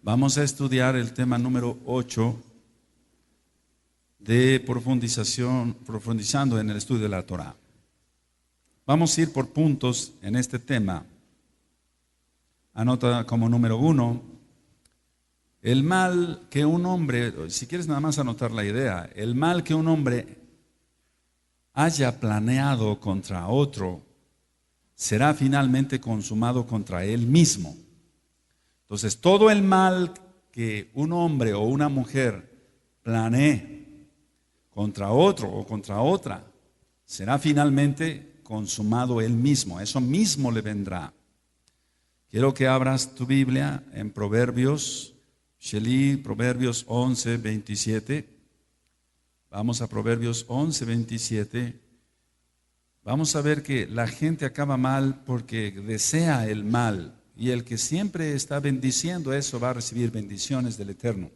Vamos a estudiar el tema número 8 de profundizando en el estudio de la Torá. Vamos a ir por puntos en este tema. Anota como número 1, el mal que un hombre, si quieres nada más anotar la idea, el mal que un hombre haya planeado contra otro, será finalmente consumado contra él mismo. Entonces, todo el mal que un hombre o una mujer planee contra otro o contra otra, será finalmente consumado él mismo. Eso mismo le vendrá. Quiero que abras tu Biblia en Proverbios, Sheli, Proverbios 11, 27. Vamos a Proverbios 11, 27. Vamos a ver que la gente acaba mal porque desea el mal. Y el que siempre está bendiciendo eso va a recibir bendiciones del Eterno.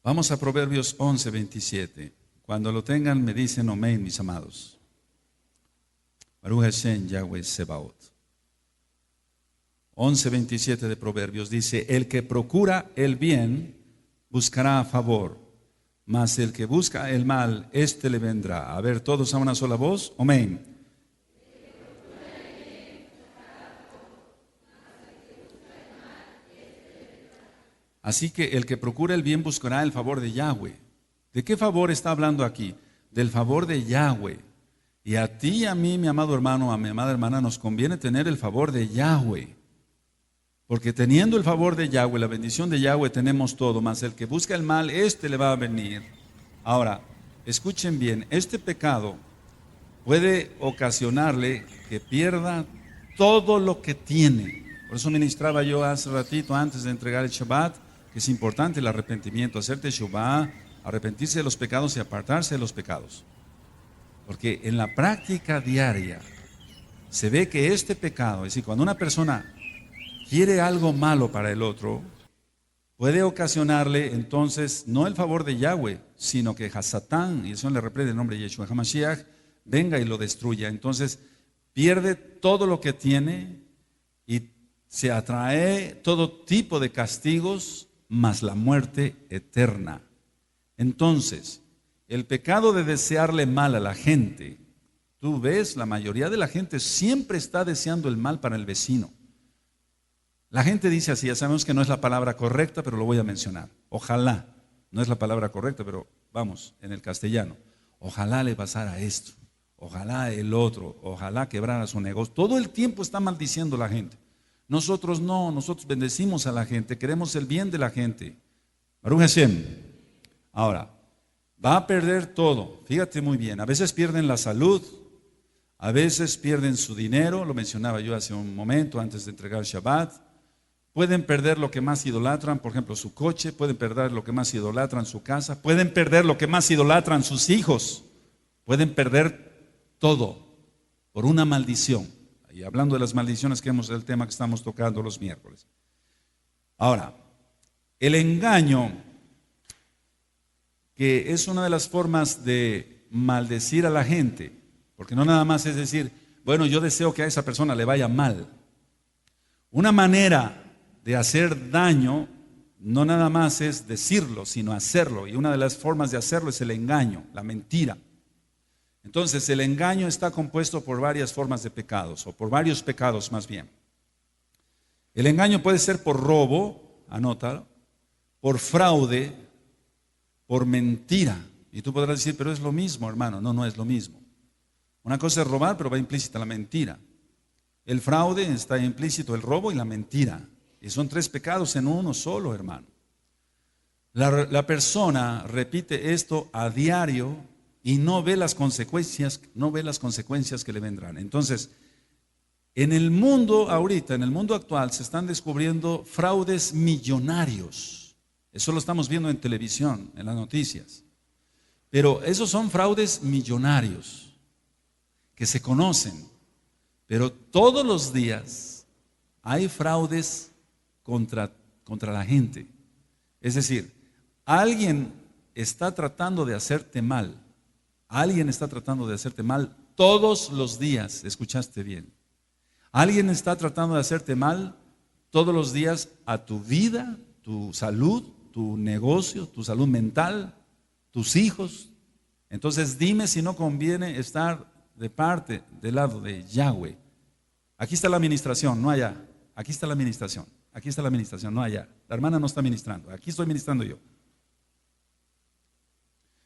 Vamos a Proverbios 11, 27. Cuando lo tengan me dicen amén, mis amados. Baruch Hashem Yahweh Sebaot. 11, 27 de Proverbios dice: el que procura el bien buscará favor, mas el que busca el mal, éste le vendrá. A ver, todos a una sola voz, amén. Así que el que procura el bien buscará el favor de Yahweh. ¿De qué favor está hablando aquí? Del favor de Yahweh. Y a ti y a mí, mi amado hermano, a mi amada hermana, nos conviene tener el favor de Yahweh. Porque teniendo el favor de Yahweh, la bendición de Yahweh, tenemos todo. Mas el que busca el mal, este le va a venir. Ahora, escuchen bien, este pecado puede ocasionarle que pierda todo lo que tiene. Por eso ministraba yo hace ratito, antes de entregar el Shabbat, que es importante el arrepentimiento, hacerte Shuvah, arrepentirse de los pecados y apartarse de los pecados. Porque en la práctica diaria se ve que este pecado, es decir, cuando una persona quiere algo malo para el otro, puede ocasionarle entonces no el favor de Yahweh, sino que Hasatán, y eso le reprende el nombre de Yeshua HaMashiach, venga y lo destruya. Entonces pierde todo lo que tiene y se atrae todo tipo de castigos, más la muerte eterna. Entonces, el pecado de desearle mal a la gente, tú ves, la mayoría de la gente siempre está deseando el mal para el vecino. La gente dice así, ya sabemos que no es la palabra correcta, pero lo voy a mencionar. Ojalá, no es la palabra correcta, pero vamos, en el castellano. Ojalá le pasara esto, ojalá el otro, ojalá quebrara su negocio. Todo el tiempo está maldiciendo la gente. Nosotros no, nosotros bendecimos a la gente, queremos el bien de la gente. Baruch Hashem. Ahora, va a perder todo, fíjate muy bien, a veces pierden la salud, a veces pierden su dinero, lo mencionaba yo hace un momento antes de entregar Shabbat. Pueden perder lo que más idolatran, por ejemplo su coche, pueden perder lo que más idolatran su casa, pueden perder lo que más idolatran sus hijos, pueden perder todo por una maldición. Y hablando de las maldiciones, que hemos el tema que estamos tocando los miércoles. Ahora, el engaño, que es una de las formas de maldecir a la gente, porque no nada más es decir, bueno, yo deseo que a esa persona le vaya mal. Una manera de hacer daño no nada más es decirlo, sino hacerlo. Y una de las formas de hacerlo es el engaño, la mentira. Entonces, el engaño está compuesto por varias formas de pecados, o por varios pecados más bien. El engaño puede ser por robo, anótalo, por fraude, por mentira. Y tú podrás decir, pero es lo mismo, hermano. No, no es lo mismo. Una cosa es robar, pero va implícita la mentira. El fraude está implícito, el robo y la mentira. Y son tres pecados en uno solo, hermano. La persona repite esto a diario y no ve las consecuencias que le vendrán. Entonces, en el mundo ahorita, en el mundo actual, se están descubriendo fraudes millonarios. Eso lo estamos viendo en televisión, en las noticias. Pero esos son fraudes millonarios que se conocen. Pero todos los días hay fraudes contra la gente. Es decir, alguien está tratando de hacerte mal. Alguien está tratando de hacerte mal todos los días. ¿Escuchaste bien? Alguien está tratando de hacerte mal todos los días a tu vida, tu salud, tu negocio, tu salud mental, tus hijos. Entonces dime si no conviene estar de parte, del lado de Yahweh. Aquí está la administración, no allá. Aquí está la administración. Aquí está la administración, no allá. La hermana no está ministrando, aquí estoy ministrando yo.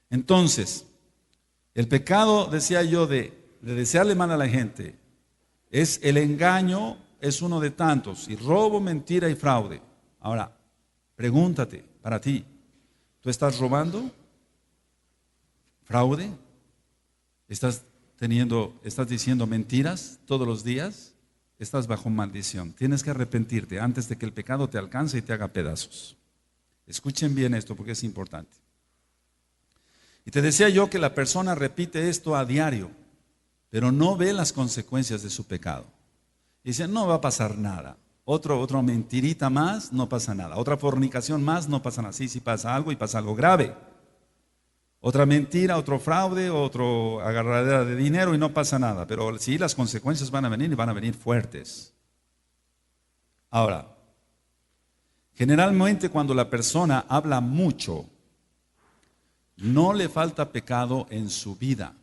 Entonces, el pecado, decía yo, de desearle mal a la gente, es el engaño, es uno de tantos, y robo, mentira y fraude. Ahora, pregúntate, para ti, ¿tú estás robando? ¿Fraude? ¿Estás diciendo mentiras todos los días? Estás bajo maldición. Tienes que arrepentirte antes de que el pecado te alcance y te haga pedazos. Escuchen bien esto porque es importante. Y te decía yo que la persona repite esto a diario, pero no ve las consecuencias de su pecado. Dice, no va a pasar nada. Otra mentirita más, no pasa nada. Otra fornicación más, no pasa nada. Sí pasa algo y pasa algo grave. Otra mentira, otro fraude, otro agarradera de dinero y no pasa nada. Pero sí, las consecuencias van a venir y van a venir fuertes. Ahora, generalmente cuando la persona habla mucho, no le falta pecado en su vida.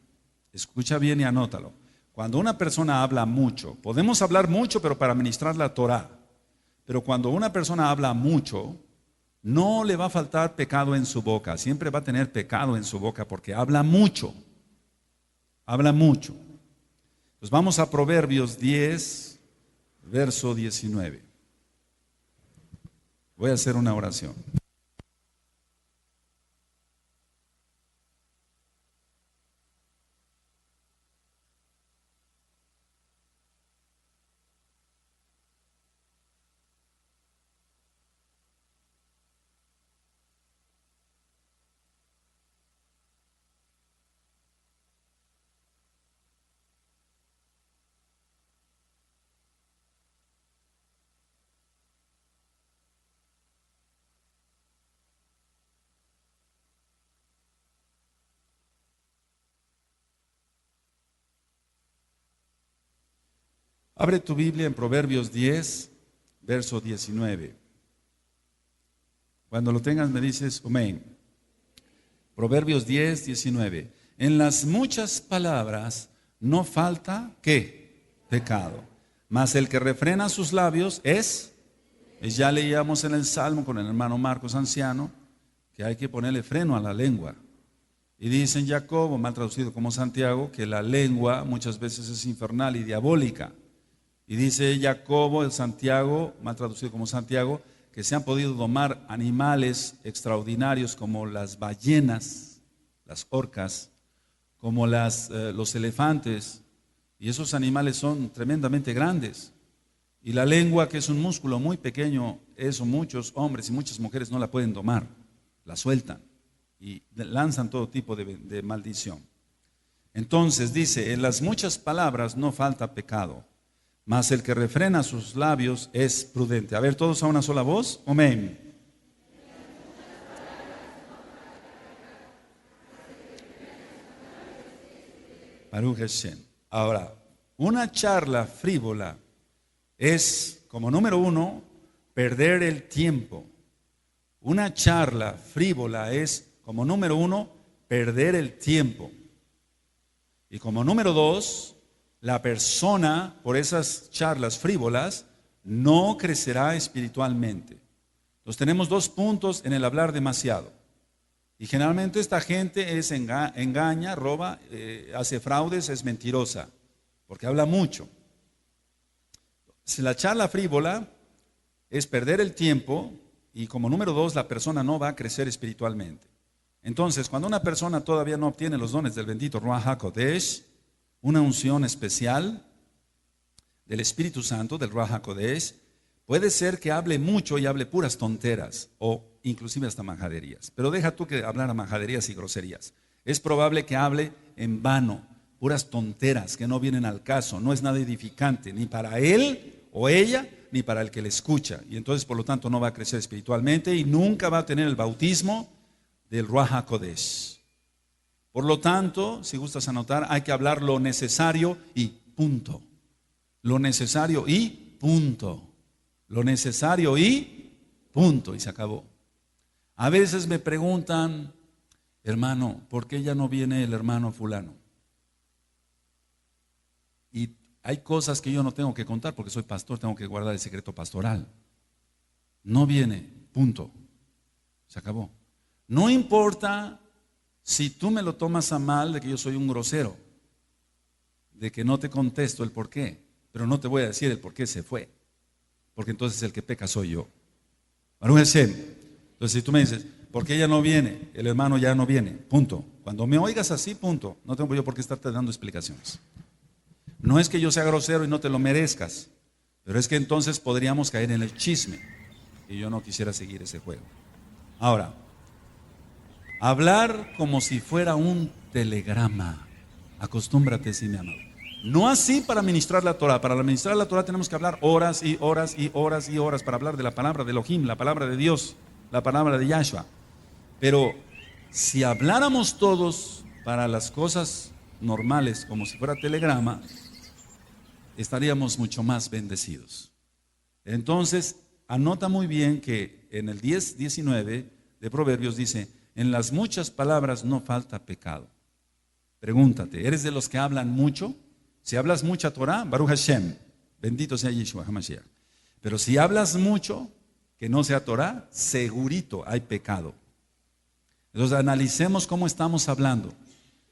Escucha bien y anótalo. Cuando una persona habla mucho, podemos hablar mucho, pero para ministrar la Torah. Pero cuando una persona habla mucho, no le va a faltar pecado en su boca. Siempre va a tener pecado en su boca porque habla mucho. Habla mucho. Pues vamos a Proverbios 10, verso 19. Voy a hacer una oración. Abre tu Biblia en Proverbios 10, verso 19. Cuando lo tengas me dices, amén. Proverbios 10, 19. En las muchas palabras no falta, ¿qué? Pecado. Mas el que refrena sus labios ya leíamos en el Salmo con el hermano Marcos anciano, que hay que ponerle freno a la lengua. Y dice en Jacobo, mal traducido como Santiago, que la lengua muchas veces es infernal y diabólica. Y dice Jacobo, el Santiago, mal traducido como Santiago, que se han podido domar animales extraordinarios como las ballenas, las orcas, como los elefantes, y esos animales son tremendamente grandes. Y la lengua, que es un músculo muy pequeño, eso muchos hombres y muchas mujeres no la pueden domar, la sueltan y lanzan todo tipo de maldición. Entonces dice, en las muchas palabras no falta pecado, mas el que refrena sus labios es prudente. A ver, todos a una sola voz. Amén. Baruch Hashem. Ahora, una charla frívola es, como número uno, perder el tiempo. Una charla frívola es, como número uno, perder el tiempo. Y como número dos, la persona, por esas charlas frívolas, no crecerá espiritualmente. Entonces tenemos dos puntos en el hablar demasiado. Y generalmente esta gente engaña, roba, hace fraudes, es mentirosa, porque habla mucho. Si la charla frívola es perder el tiempo, y como número dos, la persona no va a crecer espiritualmente. Entonces, cuando una persona todavía no obtiene los dones del bendito Ruach HaKodesh, una unción especial del Espíritu Santo, del Ruach HaKodesh, puede ser que hable mucho y hable puras tonteras o inclusive hasta majaderías. Pero deja tú que hablara majaderías y groserías. Es probable que hable en vano, puras tonteras que no vienen al caso, no es nada edificante, ni para él o ella, ni para el que le escucha. Y entonces, por lo tanto, no va a crecer espiritualmente y nunca va a tener el bautismo del Ruach HaKodesh. Por lo tanto, si gustas anotar, hay que hablar lo necesario y punto. Lo necesario y punto. lo necesario y punto, y se acabó. A veces me preguntan, hermano, ¿por qué ya no viene el hermano fulano? Y hay cosas que yo no tengo que contar porque soy pastor, tengo que guardar el secreto pastoral. No viene, punto, se acabó. No importa si tú me lo tomas a mal de que yo soy un grosero, de que no te contesto el por qué, pero no te voy a decir el por qué se fue, porque entonces el que peca soy yo. Baruch Hashem. Entonces si tú me dices, ¿por qué ya no viene? El hermano ya no viene, punto. Cuando me oigas así, punto. No tengo yo por qué estarte dando explicaciones. No es que yo sea grosero y no te lo merezcas, pero es que entonces podríamos caer en el chisme y yo no quisiera seguir ese juego. Ahora, hablar como si fuera un telegrama. Acostúmbrate, sí, mi amado. No así para ministrar la Torah. Para ministrar la Torah tenemos que hablar horas y horas y horas y horas para hablar de la palabra de Elohim, la palabra de Dios, la palabra de Yahshua. Pero si habláramos todos para las cosas normales como si fuera telegrama, estaríamos mucho más bendecidos. Entonces, anota muy bien que en el 10:19 de Proverbios dice, en las muchas palabras no falta pecado. Pregúntate, ¿eres de los que hablan mucho? Si hablas mucha Torah, Baruch Hashem, bendito sea Yeshua HaMashiach. Pero si hablas mucho, que no sea Torah, segurito hay pecado. Entonces analicemos cómo estamos hablando.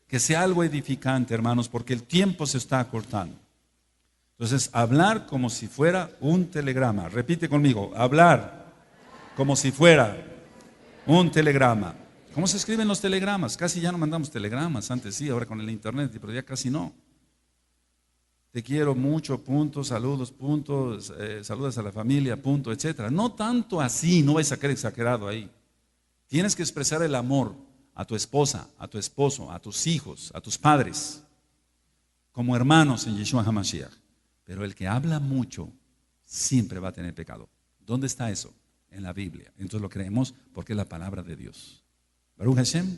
Que sea algo edificante, hermanos, porque el tiempo se está acortando. Entonces, hablar como si fuera un telegrama. Repite conmigo, hablar como si fuera un telegrama. ¿Cómo se escriben los telegramas? Casi ya no mandamos telegramas, antes sí, ahora con el internet, pero ya casi no. Te quiero mucho, punto, saludos, punto, saludas a la familia, punto, etcétera. No tanto así, no vais a quedar exagerado ahí. Tienes que expresar el amor a tu esposa, a tu esposo, a tus hijos, a tus padres, como hermanos en Yeshua HaMashiach. Pero el que habla mucho siempre va a tener pecado. ¿Dónde está eso? En la Biblia. Entonces lo creemos porque es la palabra de Dios. Baruch Hashem.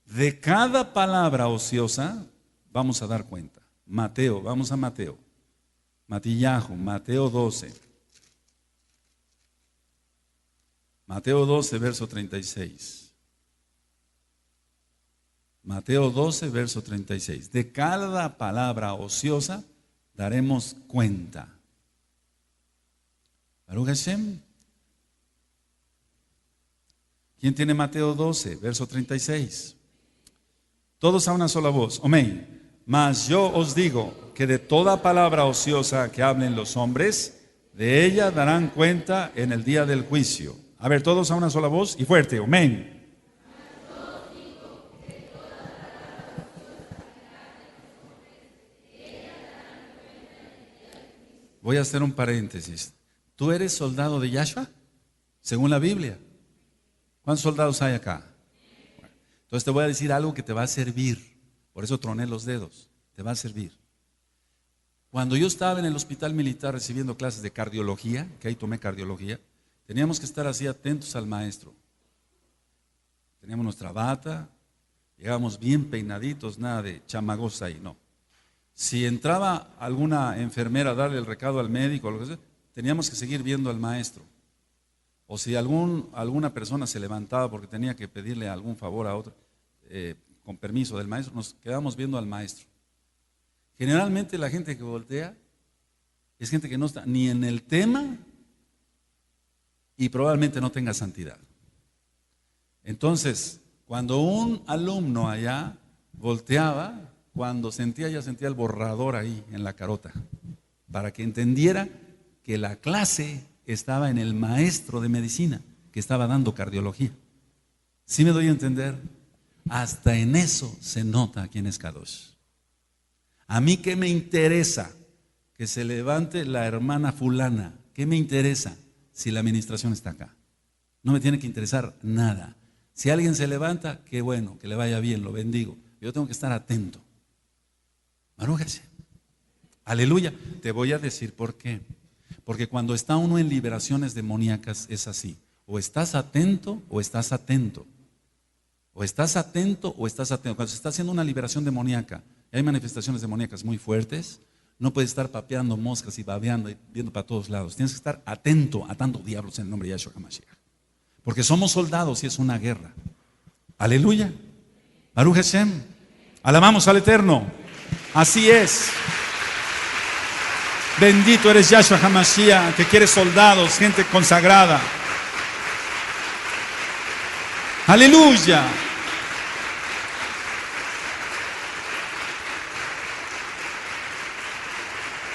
De cada palabra ociosa vamos a dar cuenta. Mateo, vamos a Mateo. Matillahu, Mateo 12. Mateo 12, verso 36. Mateo 12, verso 36. De cada palabra ociosa daremos cuenta. Baruch Hashem. ¿Quién tiene Mateo 12, verso 36? Todos a una sola voz. Amén. Mas yo os digo que de toda palabra ociosa que hablen los hombres, de ella darán cuenta en el día del juicio. A ver, todos a una sola voz y fuerte. Amén. Voy a hacer un paréntesis. ¿Tú eres soldado de Yahshua? Según la Biblia. ¿Cuántos soldados hay acá? Entonces te voy a decir algo que te va a servir. Por eso troné los dedos. Te va a servir. Cuando yo estaba en el hospital militar recibiendo clases de cardiología, que ahí tomé cardiología, teníamos que estar así atentos al maestro. Teníamos nuestra bata, llegábamos bien peinaditos, nada de chamagos ahí, no. Si entraba alguna enfermera a darle el recado al médico, lo que sea, teníamos que seguir viendo al maestro. O si alguna persona se levantaba porque tenía que pedirle algún favor a otro, con permiso del maestro, nos quedamos viendo al maestro. Generalmente la gente que voltea es gente que no está ni en el tema y probablemente no tenga santidad. Entonces, cuando un alumno allá volteaba, cuando ya sentía el borrador ahí en la carota, para que entendiera que la clase estaba en el maestro de medicina, que estaba dando cardiología. ¿Sí me doy a entender? Hasta en eso se nota quién es Kadosh. A mí, ¿qué me interesa? Que se levante la hermana fulana. ¿Qué me interesa si la administración está acá? No me tiene que interesar nada. Si alguien se levanta, qué bueno, que le vaya bien, lo bendigo. Yo tengo que estar atento. Baruch Hashem. Aleluya. Te voy a decir por qué. Porque cuando está uno en liberaciones demoníacas es así. O estás atento o estás atento. O estás atento o estás atento. Cuando se está haciendo una liberación demoníaca y hay manifestaciones demoníacas muy fuertes, No puedes estar papeando moscas y babeando y viendo para todos lados. Tienes que estar atento, atando diablos en el nombre de Yahshua HaMashiach. Porque somos soldados y es una guerra. Aleluya. Baruch Hashem. Alabamos al Eterno. Así es. Bendito eres Yahshua HaMashiach, que quiere soldados, gente consagrada. Aleluya.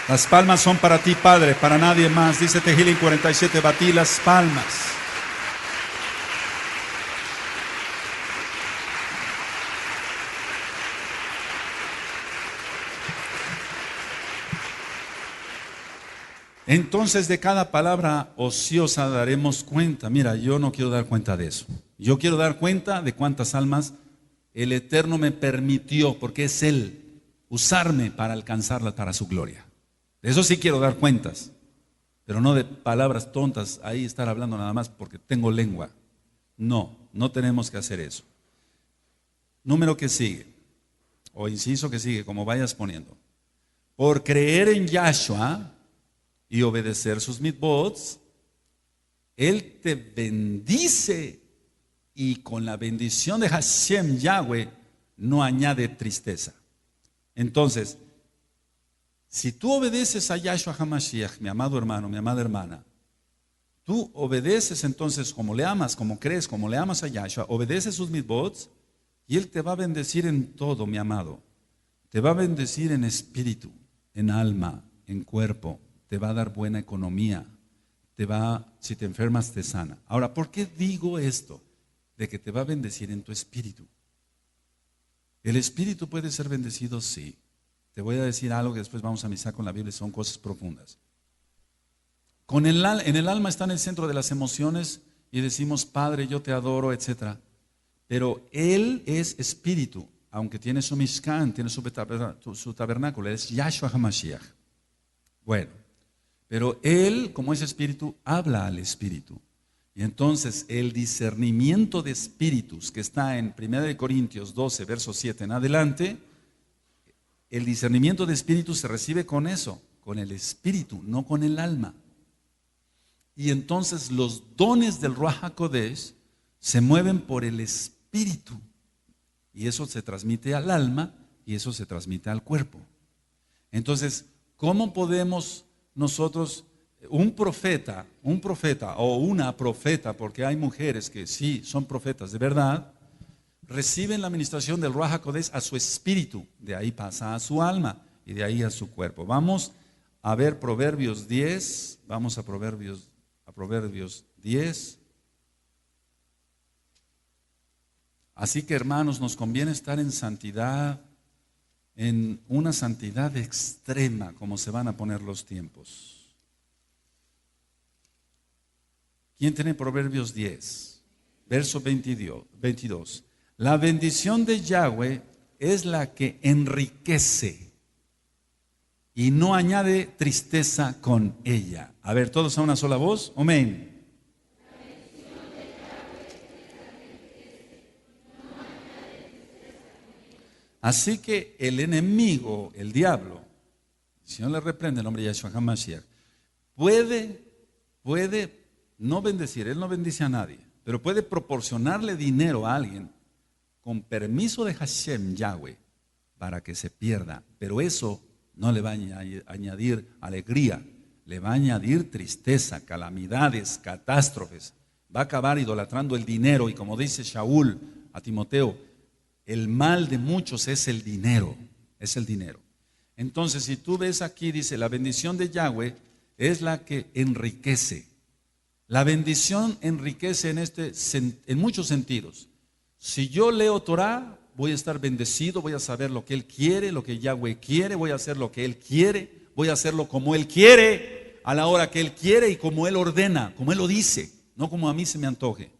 Las palmas son para ti, Padre, para nadie más. Dice Tehillim 47, batí las palmas. Entonces de cada palabra ociosa daremos cuenta. Mira, yo no quiero dar cuenta de eso. Yo quiero dar cuenta de cuántas almas el Eterno me permitió, porque es Él, usarme para alcanzarlas para su gloria. De eso sí quiero dar cuentas, pero no de palabras tontas, ahí estar hablando nada más porque tengo lengua. No, no tenemos que hacer eso. Número que sigue, o inciso que sigue, como vayas poniendo. Por creer en Yahshua y obedecer sus mitzvot, Él te bendice y con la bendición de Hashem Yahweh no añade tristeza. Entonces, si tú obedeces a Yahshua HaMashiach, mi amado hermano, mi amada hermana, tú obedeces entonces como le amas, como crees, como le amas a Yahshua, obedeces sus mitzvot y Él te va a bendecir en todo, mi amado. Te va a bendecir en espíritu, en alma, en cuerpo. Te va a dar buena economía. Si te enfermas, te sana. Ahora, ¿por qué digo esto? De que te va a bendecir en tu espíritu. ¿El espíritu puede ser bendecido? Sí. Te voy a decir algo que después vamos a misa con la Biblia, son cosas profundas. En el alma está en el centro de las emociones y decimos, Padre, yo te adoro, etc. Pero Él es espíritu, aunque tiene su mishkan, tiene su tabernáculo, es Yahshua HaMashiach. Bueno, pero Él, como es espíritu, habla al espíritu. Y entonces el discernimiento de espíritus que está en 1 Corintios 12, verso 7 en adelante, el discernimiento de espíritu se recibe con eso, con el espíritu, no con el alma. Y entonces los dones del Ruach HaKodesh se mueven por el espíritu. Y eso se transmite al alma y eso se transmite al cuerpo. Entonces, ¿cómo podemos nosotros, un profeta o una profeta, porque hay mujeres que sí son profetas de verdad, reciben la administración del Ruach HaKodesh a su espíritu, de ahí pasa a su alma y de ahí a su cuerpo? Vamos a ver Proverbios 10, vamos a Proverbios 10. Así que hermanos, nos conviene estar en santidad, en una santidad extrema, como se van a poner los tiempos. ¿Quién tiene Proverbios 10? Verso 22. La bendición de Yahweh es la que enriquece y no añade tristeza con ella. A ver, todos a una sola voz. Amén. Así que el enemigo, el diablo, el Señor le reprende en nombre de Yahshua HaMashiach, puede no bendecir, él no bendice a nadie, pero puede proporcionarle dinero a alguien con permiso de Hashem Yahweh para que se pierda, pero eso no le va a añadir alegría, le va a añadir tristeza, calamidades, catástrofes, va a acabar idolatrando el dinero y como dice Shaul a Timoteo, el mal de muchos es el dinero, Entonces, si tú ves aquí, dice, la bendición de Yahweh es la que enriquece. La bendición enriquece en muchos sentidos. Si yo leo Torah, voy a estar bendecido, voy a saber lo que Él quiere, lo que Yahweh quiere, voy a hacer lo que Él quiere, voy a hacerlo como Él quiere, a la hora que Él quiere y como Él ordena, como Él lo dice, no como a mí se me antoje.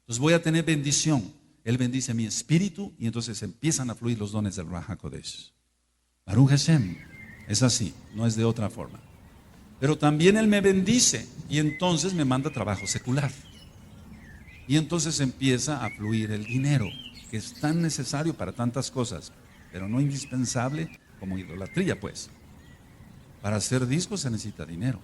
Entonces voy a tener bendición. Él bendice mi espíritu y entonces empiezan a fluir los dones del Ruach HaKodesh. Baruch Hashem, es así, no es de otra forma. Pero también Él me bendice y entonces me manda trabajo secular. Y entonces empieza a fluir el dinero, que es tan necesario para tantas cosas, pero no indispensable como idolatría, pues. Para hacer discos se necesita dinero.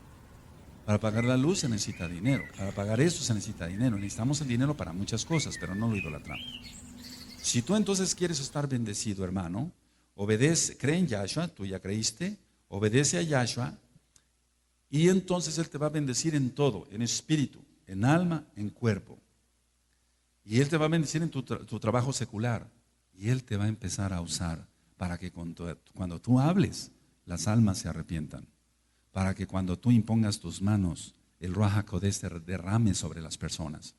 Para pagar la luz se necesita dinero. Para pagar eso se necesita dinero. Necesitamos el dinero para muchas cosas, pero no lo idolatramos. Si tú entonces quieres estar bendecido, hermano, obedece, cree en Yahshua, tú ya creíste, obedece a Yahshua, y entonces Él te va a bendecir en todo, en espíritu, en alma, en cuerpo. Y Él te va a bendecir en tu trabajo secular. Y Él te va a empezar a usar para que cuando tú hables, las almas se arrepientan. Para que cuando tú impongas tus manos, el Ruach HaKodesh se derrame sobre las personas.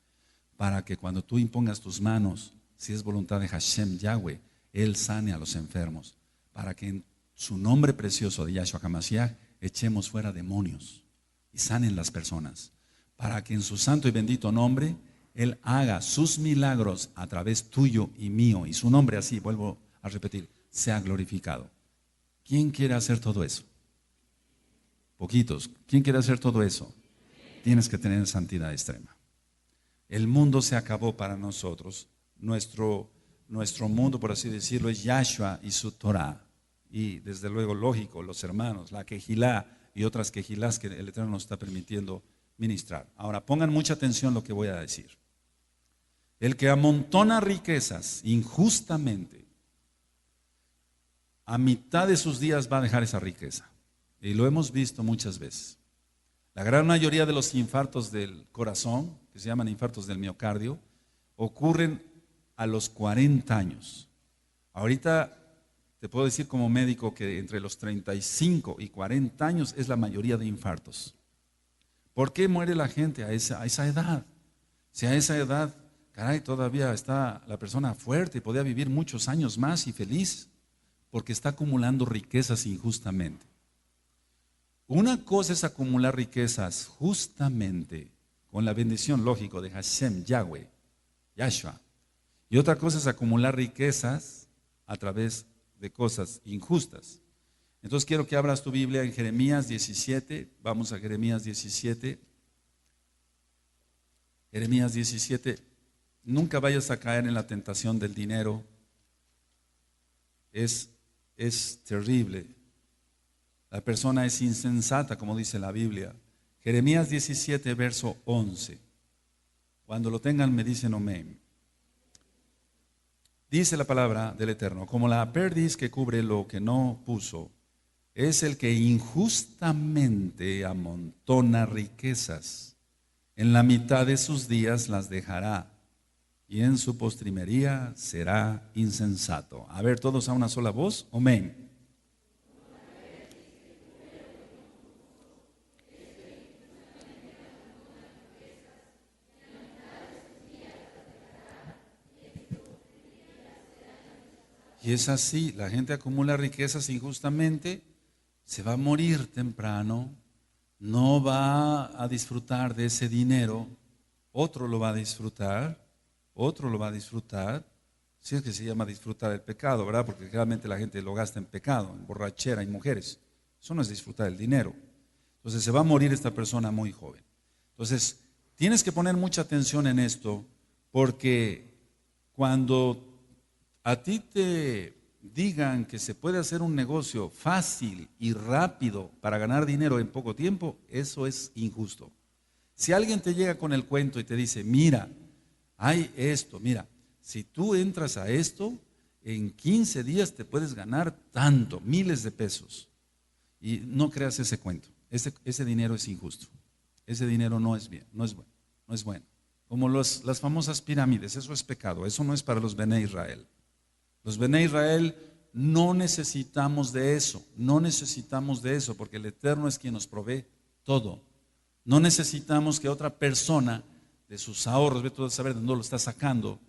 Para que cuando tú impongas tus manos, si es voluntad de Hashem Yahweh, Él sane a los enfermos. Para que en su nombre precioso de Yahshua HaMashiach echemos fuera demonios y sanen las personas. Para que en su santo y bendito nombre Él haga sus milagros a través tuyo y mío. Y su nombre, así, vuelvo a repetir, sea glorificado. ¿Quién quiere hacer todo eso? Poquitos. ¿Quién quiere hacer todo eso? Tienes que tener santidad extrema. El mundo se acabó para nosotros. Nuestro mundo, por así decirlo, es Yahshua y su Torah. Y desde luego, lógico, los hermanos, la quejilá y otras quejilás que el Eterno nos está permitiendo ministrar. Ahora, pongan mucha atención a lo que voy a decir. El que amontona riquezas injustamente, a mitad de sus días va a dejar esa riqueza. Y lo hemos visto muchas veces. La gran mayoría de los infartos del corazón, que se llaman infartos del miocardio, ocurren a los 40 años. Ahorita te puedo decir como médico que entre los 35 y 40 años es la mayoría de infartos. ¿Por qué muere la gente a esa edad? Si a esa edad, caray, todavía está la persona fuerte y podía vivir muchos años más y feliz, porque está acumulando riquezas injustamente. Una cosa es acumular riquezas justamente con la bendición lógico de Hashem, Yahweh, Yahshua. Y otra cosa es acumular riquezas a través de cosas injustas. Entonces quiero que abras tu Biblia en Jeremías 17. Vamos a Jeremías 17. Jeremías 17. Nunca vayas a caer en la tentación del dinero. Es terrible. La persona es insensata, como dice la Biblia. Jeremías 17, verso 11. Cuando lo tengan me dicen amén. Dice la palabra del Eterno: como la perdiz que cubre lo que no puso, es el que injustamente amontona riquezas. En la mitad de sus días las dejará, y en su postrimería será insensato. A ver, todos a una sola voz, amén. Y es así, la gente acumula riquezas injustamente, se va a morir temprano, no va a disfrutar de ese dinero, otro lo va a disfrutar, si es que se llama disfrutar el pecado, ¿verdad? Porque realmente la gente lo gasta en pecado, en borrachera, en mujeres. Eso no es disfrutar el dinero. Entonces se va a morir esta persona muy joven. Entonces, tienes que poner mucha atención en esto, porque cuando a ti te digan que se puede hacer un negocio fácil y rápido para ganar dinero en poco tiempo, eso es injusto. Si alguien te llega con el cuento y te dice, mira, hay esto, mira, si tú entras a esto, en 15 días te puedes ganar tanto, miles de pesos. Y no creas ese cuento, ese dinero es injusto. Ese dinero no es bien, no es bueno. Como las famosas pirámides, eso es pecado, eso no es para los Bené Israel. Los Bené Israel no necesitamos de eso, porque el Eterno es quien nos provee todo. No necesitamos que otra persona de sus ahorros, ve todo a saber de dónde lo está sacando,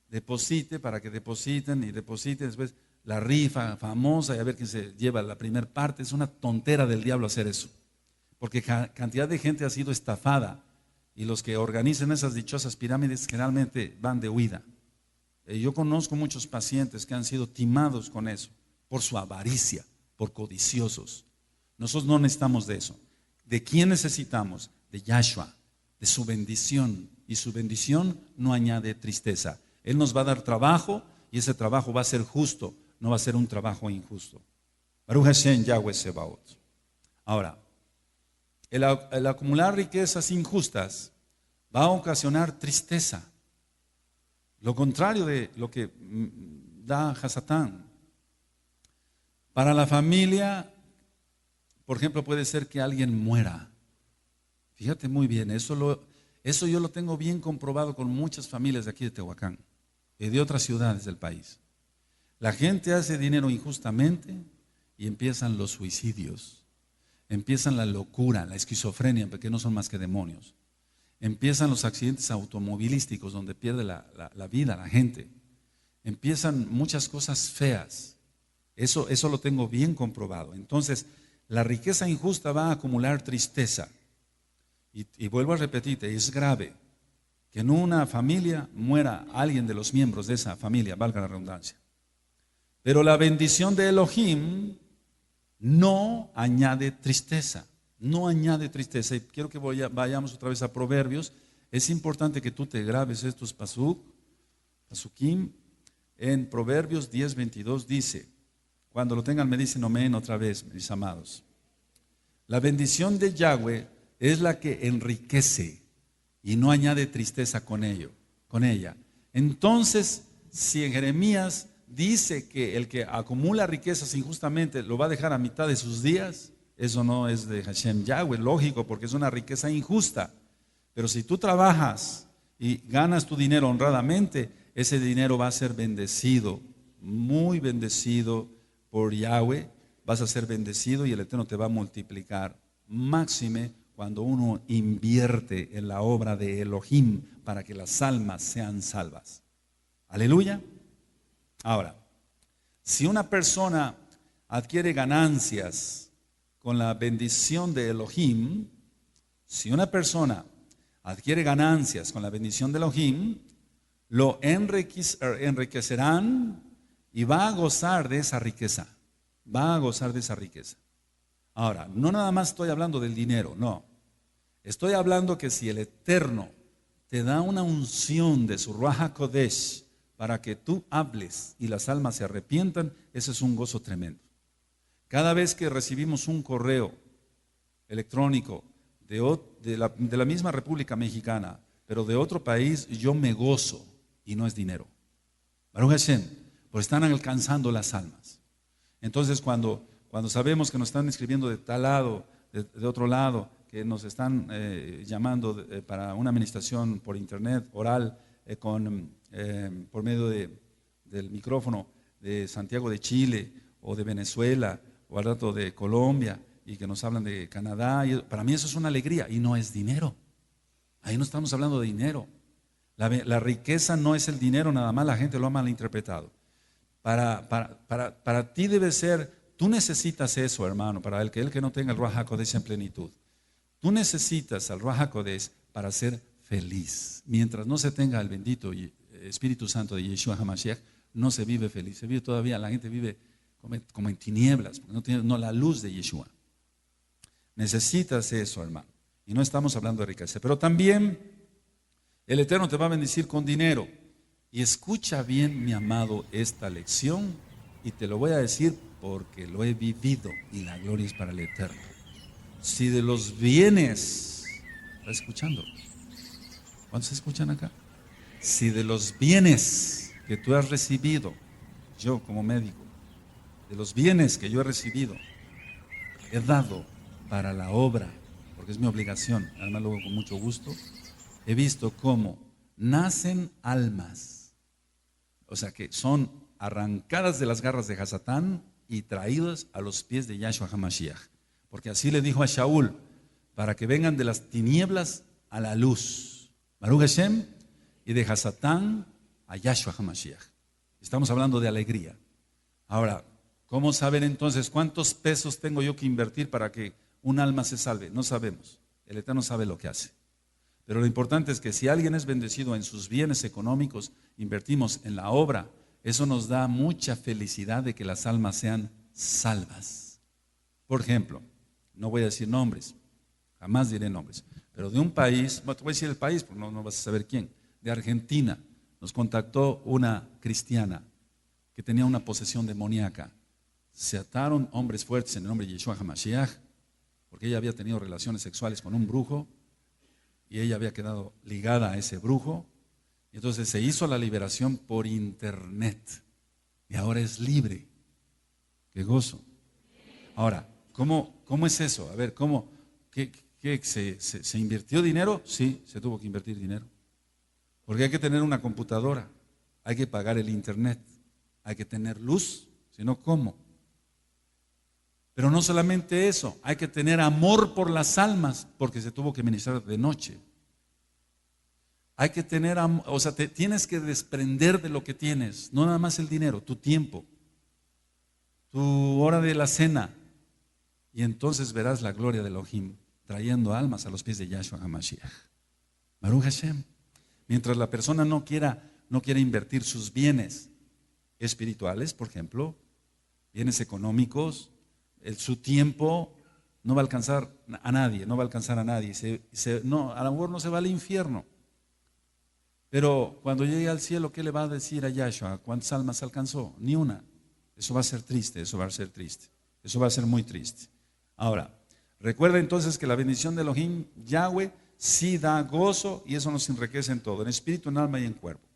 deposite para que depositen y depositen, después la rifa famosa y a ver quién se lleva la primera parte. Es una tontera del diablo hacer eso, porque cantidad de gente ha sido estafada y los que organizan esas dichosas pirámides generalmente van de huida. Yo conozco muchos pacientes que han sido timados con eso, por su avaricia, por codiciosos. Nosotros no necesitamos de eso. ¿De quién necesitamos? De Yahshua, de su bendición. Y su bendición no añade tristeza. Él nos va a dar trabajo y ese trabajo va a ser justo, no va a ser un trabajo injusto. Baruch Hashem Yahweh Sebaot. Ahora, el acumular riquezas injustas va a ocasionar tristeza. Lo contrario de lo que da Hasatán. Para la familia, por ejemplo, puede ser que alguien muera. Fíjate muy bien, eso yo lo tengo bien comprobado con muchas familias de aquí de Tehuacán y de otras ciudades del país. La gente hace dinero injustamente y empiezan los suicidios, empiezan la locura, la esquizofrenia, porque no son más que demonios. Empiezan los accidentes automovilísticos donde pierde la vida la gente. Empiezan muchas cosas feas. Eso lo tengo bien comprobado. Entonces, la riqueza injusta va a acumular tristeza. Y vuelvo a repetirte, es grave que en una familia muera alguien de los miembros de esa familia, valga la redundancia. Pero la bendición de Elohim no añade tristeza. No añade tristeza. Y quiero que vayamos otra vez a Proverbios. Es importante que tú te grabes estos pasukim. En Proverbios 10:22 dice, cuando lo tengan me dicen amén otra vez, mis amados. La bendición de Yahweh es la que enriquece y no añade tristeza con ella. Entonces, si en Jeremías dice que el que acumula riquezas injustamente lo va a dejar a mitad de sus días, eso no es de Hashem Yahweh, lógico, porque es una riqueza injusta. Pero si tú trabajas y ganas tu dinero honradamente, ese dinero va a ser bendecido, muy bendecido por Yahweh. Vas a ser bendecido y el Eterno te va a multiplicar. Máxime cuando uno invierte en la obra de Elohim para que las almas sean salvas. Aleluya. Ahora, si una persona adquiere ganancias con la bendición de Elohim, si una persona adquiere ganancias con la bendición de Elohim, lo enriquecerán y va a gozar de esa riqueza. Va a gozar de esa riqueza. Ahora, no nada más estoy hablando del dinero, no. Estoy hablando que si el Eterno te da una unción de su Ruach HaKodesh para que tú hables y las almas se arrepientan, ese es un gozo tremendo. Cada vez que recibimos un correo electrónico de la misma República Mexicana, pero de otro país, yo me gozo y no es dinero. Baruch Hashem, pues están alcanzando las almas. Entonces cuando sabemos que nos están escribiendo de tal lado, de otro lado, que nos están llamando para una administración por internet, oral, por medio del micrófono de Santiago de Chile o de Venezuela o al rato de Colombia y que nos hablan de Canadá, para mí eso es una alegría y no es dinero. Ahí no estamos hablando de dinero. La riqueza no es el dinero, nada más la gente lo ha malinterpretado. Para ti debe ser, tú necesitas eso, hermano, para el que no tenga el Ruach HaKodesh en plenitud. Tú necesitas al Ruach HaKodesh para ser feliz. Mientras no se tenga el bendito Espíritu Santo de Yeshua HaMashiach, no se vive feliz. Se vive todavía, la gente vive como en tinieblas, porque no tiene la luz de Yeshua. Necesitas eso, hermano. Y no estamos hablando de riqueza. Pero también el Eterno te va a bendecir con dinero. Y escucha bien, mi amado, esta lección. Y te lo voy a decir porque lo he vivido. Y la gloria es para el Eterno. Si de los bienes, ¿estás escuchando? ¿Cuántos escuchan acá? Si de los bienes que tú has recibido, yo como médico, de los bienes que yo he recibido, he dado para la obra, porque es mi obligación, además luego con mucho gusto, he visto cómo nacen almas, o sea que son arrancadas de las garras de Hasatán y traídas a los pies de Yahshua HaMashiach, porque así le dijo a Shaul, para que vengan de las tinieblas a la luz, Baruch Hashem, y de Hasatán a Yahshua HaMashiach. Estamos hablando de alegría. Ahora, ¿cómo saber entonces cuántos pesos tengo yo que invertir para que un alma se salve? No sabemos. El Eterno sabe lo que hace. Pero lo importante es que si alguien es bendecido en sus bienes económicos, invertimos en la obra, eso nos da mucha felicidad de que las almas sean salvas. Por ejemplo, no voy a decir nombres, jamás diré nombres, pero de un país, bueno, te voy a decir el país porque no vas a saber quién, de Argentina, nos contactó una cristiana que tenía una posesión demoníaca. Se ataron hombres fuertes en el nombre de Yeshua HaMashiach porque ella había tenido relaciones sexuales con un brujo y ella había quedado ligada a ese brujo. Y entonces se hizo la liberación por internet y ahora es libre. ¡Qué gozo! Ahora, ¿cómo es eso? A ver, ¿se invirtió dinero? Sí, se tuvo que invertir dinero. Porque hay que tener una computadora, hay que pagar el internet, hay que tener luz, si no, ¿cómo? Pero no solamente eso, hay que tener amor por las almas, porque se tuvo que ministrar de noche. Hay que tener, o sea, tienes que desprender de lo que tienes, no nada más el dinero, tu tiempo, tu hora de la cena, y entonces verás la gloria de Elohim trayendo almas a los pies de Yahshua HaMashiach. Baruch Hashem. Mientras la persona no quiera invertir sus bienes espirituales, por ejemplo, bienes económicos, su tiempo no va a alcanzar a nadie, no va a alcanzar a nadie. No, a lo mejor no se va al infierno. Pero cuando llegue al cielo, ¿qué le va a decir a Yahshua? ¿Cuántas almas alcanzó? Ni una. Eso va a ser triste, eso va a ser triste. Eso va a ser muy triste. Ahora, recuerda entonces que la bendición de Elohim, Yahweh, sí da gozo y eso nos enriquece en todo, en espíritu, en alma y en cuerpo.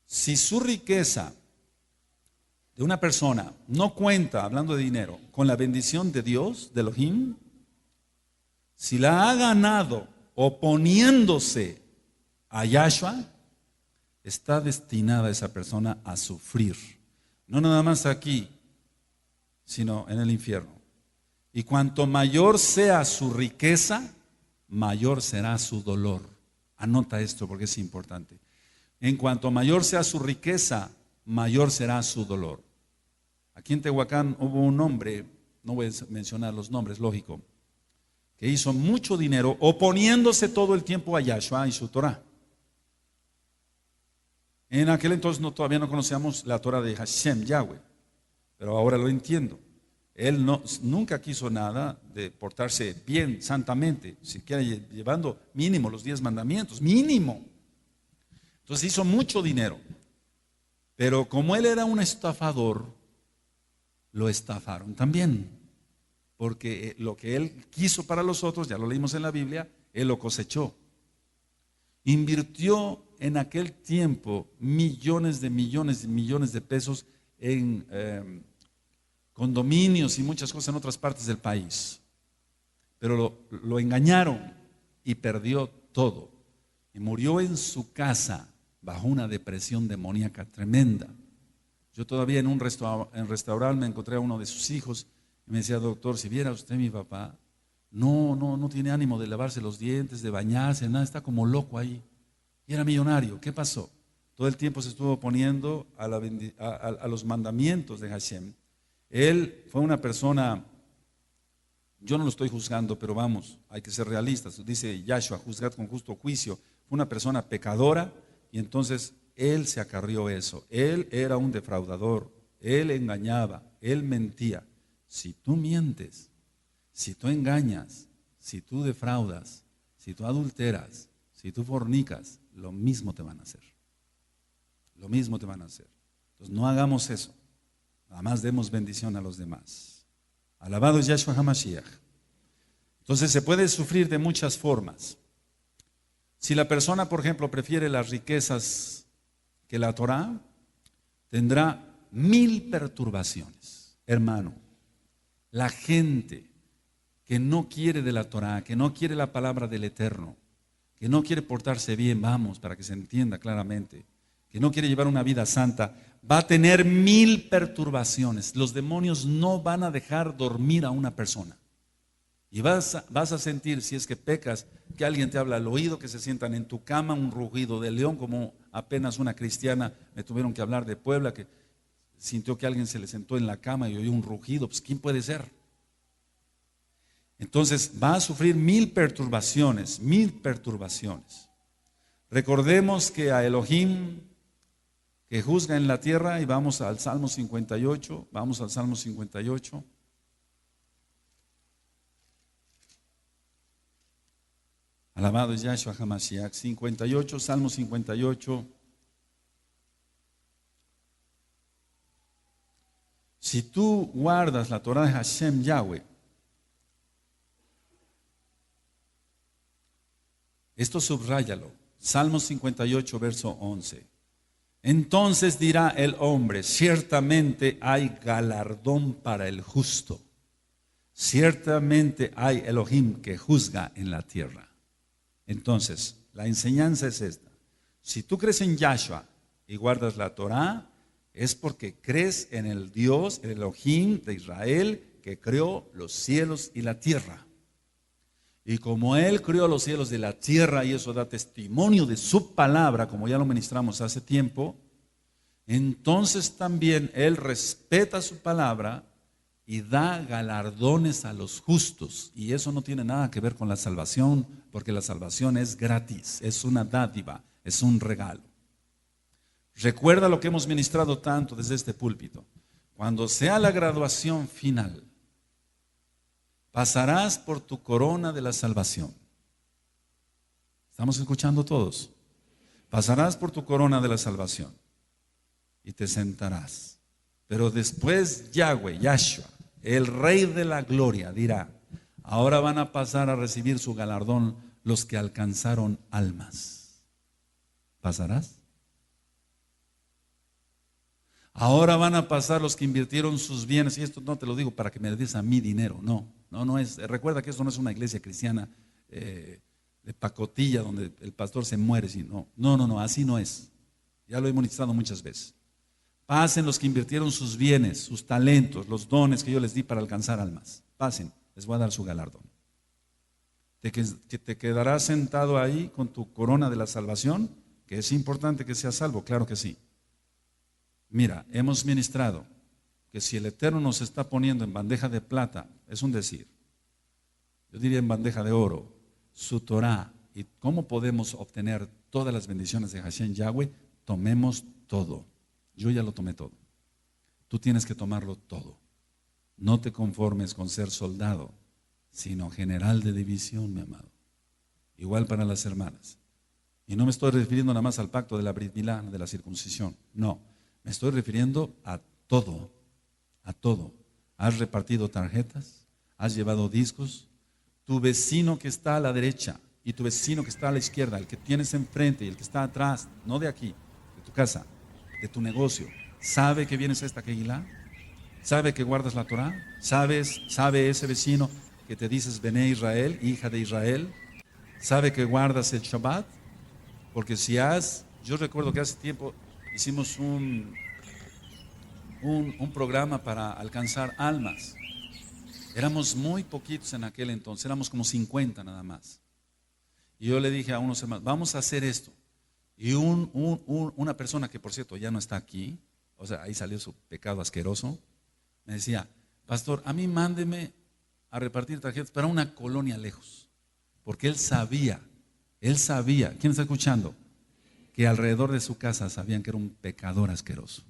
Si su riqueza de una persona no cuenta, hablando de dinero, con la bendición de Dios, de Elohim, si la ha ganado oponiéndose a Yahshua, está destinada esa persona a sufrir. No nada más aquí, sino en el infierno. Y cuanto mayor sea su riqueza, mayor será su dolor. Anota esto porque es importante. En cuanto mayor sea su riqueza, mayor será su dolor. Aquí en Tehuacán hubo un hombre, no voy a mencionar los nombres, lógico, que hizo mucho dinero oponiéndose todo el tiempo a Yahshua y su Torah. En aquel entonces todavía no conocíamos la Torah de Hashem, Yahweh, pero ahora lo entiendo. Él nunca quiso nada de portarse bien, santamente, siquiera llevando mínimo los 10 mandamientos, mínimo. Entonces hizo mucho dinero. Pero como él era un estafador, lo estafaron también. Porque lo que él quiso para los otros, ya lo leímos en la Biblia, él lo cosechó. Invirtió en aquel tiempo millones de pesos en condominios y muchas cosas en otras partes del país. Pero lo engañaron y perdió todo. Y murió en su casa bajo una depresión demoníaca tremenda. Yo todavía en un restaurante me encontré a uno de sus hijos y me decía: doctor, si viera usted mi papá, no tiene ánimo de lavarse los dientes, de bañarse, nada, está como loco ahí. Y era millonario. ¿Qué pasó? Todo el tiempo se estuvo oponiendo a los mandamientos de Hashem. Él fue una persona, yo no lo estoy juzgando, pero vamos, hay que ser realistas. Dice Yahshua, juzgad con justo juicio. Fue una persona pecadora y entonces él se acarrió eso. Él era un defraudador, él engañaba, él mentía. Si tú mientes, si tú engañas, si tú defraudas, si tú adulteras, si tú fornicas, lo mismo te van a hacer. Lo mismo te van a hacer. Entonces no hagamos eso. Nada más demos bendición a los demás. Alabado es Yahshua HaMashiach. Entonces se puede sufrir de muchas formas. Si la persona, por ejemplo, prefiere las riquezas que la Torah, tendrá 1000 perturbaciones. Hermano, la gente que no quiere de la Torah, que no quiere la palabra del Eterno, que no quiere portarse bien, vamos, para que se entienda claramente, que no quiere llevar una vida santa, va a tener 1000 perturbaciones. Los demonios no van a dejar dormir a una persona. Y vas a sentir, si es que pecas, que alguien te habla al oído, que se sientan en tu cama, un rugido de león, como apenas una cristiana me tuvieron que hablar de Puebla, que sintió que alguien se le sentó en la cama y oyó un rugido. Pues ¿quién puede ser? Entonces va a sufrir 1000 perturbaciones, 1000 perturbaciones. Recordemos que a Elohim, que juzga en la tierra, y vamos al Salmo 58, vamos al Salmo 58. Alabado es Yahshua HaMashiach. 58, Salmo 58. Si tú guardas la Torah de Hashem Yahweh, Esto subráyalo. Salmo 58, verso 11. Entonces dirá el hombre, ciertamente hay galardón para el justo. Ciertamente hay Elohim que juzga en la tierra. Entonces, la enseñanza es esta. Si tú crees en Yahshua y guardas la Torah, es porque crees en el Dios, el Elohim de Israel, que creó los cielos y la tierra. Y como Él creó los cielos y la tierra, y eso da testimonio de su palabra, como ya lo ministramos hace tiempo, entonces también Él respeta su palabra y da galardones a los justos. Y eso no tiene nada que ver con la salvación, porque la salvación es gratis, es una dádiva, es un regalo. Recuerda lo que hemos ministrado tanto desde este púlpito. Cuando sea la graduación final, pasarás por tu corona de la salvación. ¿Estamos escuchando todos? Pasarás por tu corona de la salvación y te sentarás. Pero después Yahweh, Yahshua, el Rey de la Gloria, dirá, ahora van a pasar a recibir su galardón los que alcanzaron almas. ¿Pasarás? Ahora van a pasar los que invirtieron sus bienes, y esto no te lo digo para que me des a mí dinero, no es, recuerda que esto no es una iglesia cristiana de pacotilla donde el pastor se muere, no, así no es, ya lo he ministrado muchas veces. Pasen los que invirtieron sus bienes, sus talentos, los dones que yo les di para alcanzar almas, pasen, les voy a dar su galardón. ¿Te quedarás sentado ahí con tu corona de la salvación? Que es importante que seas salvo, claro que sí. Mira, hemos ministrado que si el Eterno nos está poniendo en bandeja de plata, es un decir, yo diría en bandeja de oro, su Torah, y cómo podemos obtener todas las bendiciones de Hashem Yahweh, tomemos todo. Yo ya lo tomé todo. Tú tienes que tomarlo todo. No te conformes con ser soldado, sino general de división, mi amado. Igual para las hermanas. Y no me estoy refiriendo nada más al pacto de la Brit Milá, de la circuncisión, no. Me estoy refiriendo a todo, a todo. Has repartido tarjetas, has llevado discos. Tu vecino que está a la derecha y tu vecino que está a la izquierda, el que tienes enfrente y el que está atrás, no de aquí, de tu casa, de tu negocio, ¿sabe que vienes a esta Kehilá? ¿Sabe que guardas la Torah? ¿Sabe ese vecino que te dices Bené Israel, hija de Israel? ¿Sabe que guardas el Shabbat? Porque yo recuerdo que hace tiempo hicimos un programa para alcanzar almas. Éramos muy poquitos en aquel entonces, éramos como 50 nada más. Y yo le dije a unos hermanos, vamos a hacer esto. Y una persona que por cierto ya no está aquí, o sea, ahí salió su pecado asqueroso, me decía, pastor, a mí mándeme a repartir tarjetas para una colonia lejos. Porque él sabía, ¿quién está escuchando? Que alrededor de su casa sabían que era un pecador asqueroso.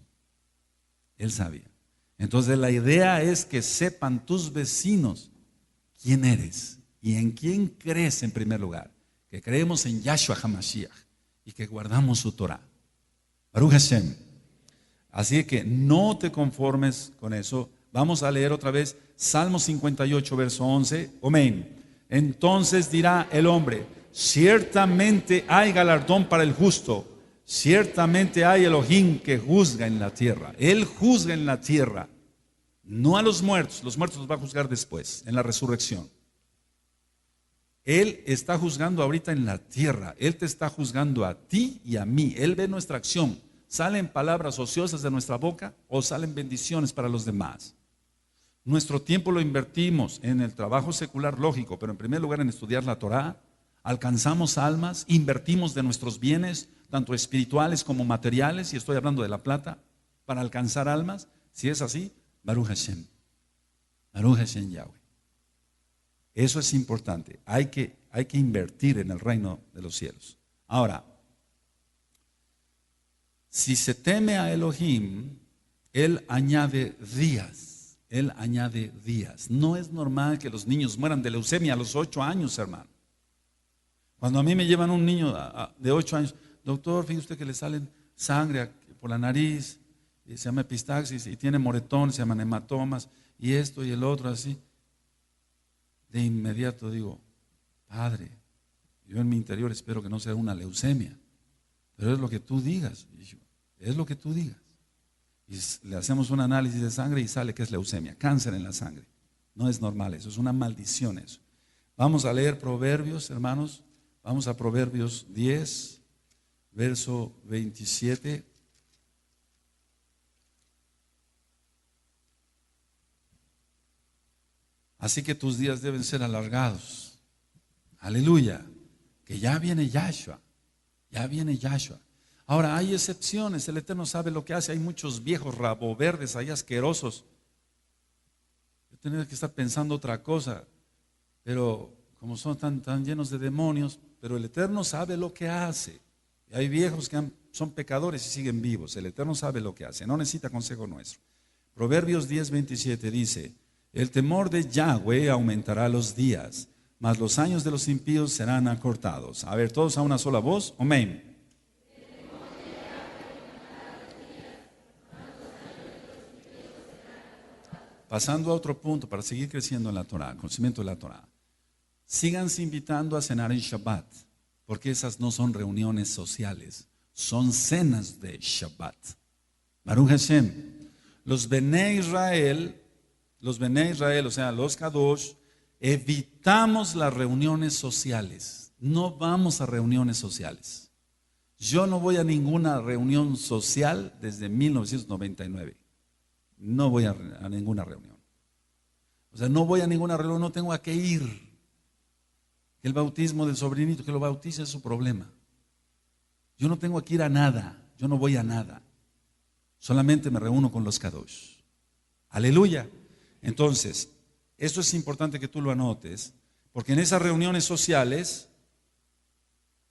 Él sabía. Entonces la idea es que sepan tus vecinos quién eres y en quién crees en primer lugar. Que creemos en Yahshua HaMashiach y que guardamos su Torah. Baruch Hashem. Así que no te conformes con eso. Vamos a leer otra vez Salmo 58, verso 11. Amén. Entonces dirá el hombre, ciertamente hay galardón para el justo, ciertamente hay Elohim que juzga en la tierra. Él juzga en la tierra, no a los muertos los va a juzgar después, en la resurrección. Él está juzgando ahorita en la tierra, Él te está juzgando a ti y a mí. Él ve nuestra acción, salen palabras ociosas de nuestra boca o salen bendiciones para los demás. Nuestro tiempo lo invertimos en el trabajo secular, lógico, pero en primer lugar en estudiar la Torah. Alcanzamos almas, invertimos de nuestros bienes, tanto espirituales como materiales, y estoy hablando de la plata, para alcanzar almas. Si es así, Baruch Hashem Yahweh. Eso es importante, hay que invertir en el reino de los cielos. Ahora, si se teme a Elohim, Él añade días. No es normal que los niños mueran de leucemia a los 8 años, hermano. Cuando a mí me llevan un niño de 8 años, doctor, fíjese usted que le salen sangre por la nariz, y se llama epistaxis, y tiene moretón, se llaman hematomas, y esto y el otro así. De inmediato digo, Padre, Yo en mi interior espero que no sea una leucemia, pero es lo que tú digas, es lo que tú digas. Y le hacemos un análisis de sangre y sale que es leucemia, cáncer en la sangre. No es normal eso, es una maldición eso. Vamos a leer Proverbios, hermanos. Vamos a Proverbios 10, verso 27. Así que tus días deben ser alargados. Aleluya. Que ya viene Yahshua. Ya viene Yahshua. Ahora, hay excepciones. El Eterno sabe lo que hace. Hay muchos viejos raboverdes ahí asquerosos. Yo tenía que estar pensando otra cosa. Pero como son tan llenos de demonios, pero el Eterno sabe lo que hace. Y hay viejos que son pecadores y siguen vivos. El Eterno sabe lo que hace. No necesita consejo nuestro. Proverbios 10, 27 dice: el temor de Yahweh aumentará los días, mas los años de los impíos serán acortados. A ver, todos a una sola voz. Amén. Pasando a otro punto para seguir creciendo en la Torah, el conocimiento de la Torah. Síganse invitando a cenar en Shabbat, porque esas no son reuniones sociales, son cenas de Shabbat. Baruch Hashem. Los Bnei Israel, o sea, los Kadosh, evitamos las reuniones sociales. No vamos a reuniones sociales. Yo no voy a ninguna reunión social desde 1999. No voy a ninguna reunión. O sea, no voy a ninguna reunión, no tengo a qué ir. El bautismo del sobrinito, que lo bautice es su problema. Yo no tengo que ir a nada, yo no voy a nada. Solamente me reúno con los Kadosh. Aleluya. Entonces, esto es importante que tú lo anotes, porque en esas reuniones sociales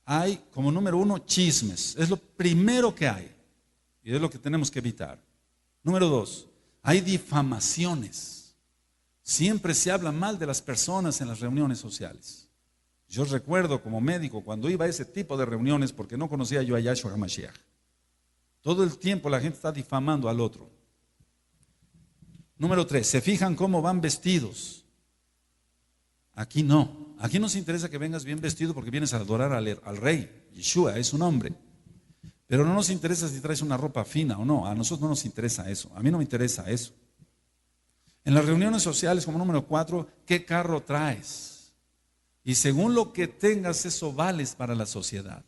hay, como número uno, chismes. Es lo primero que hay, y es lo que tenemos que evitar. Número dos, hay difamaciones. Siempre se habla mal de las personas en las reuniones sociales. Yo recuerdo como médico cuando iba a ese tipo de reuniones, porque no conocía yo a Yahshua HaMashiach. Todo el tiempo la gente está difamando al otro. Número 3, se fijan cómo van vestidos. Aquí no. Aquí nos interesa que vengas bien vestido porque vienes a adorar al rey. Yeshua es un hombre. Pero no nos interesa si traes una ropa fina o no. A nosotros no nos interesa eso. A mí no me interesa eso. En las reuniones sociales, como número 4, ¿qué carro traes? Y según lo que tengas, eso vales para la sociedad.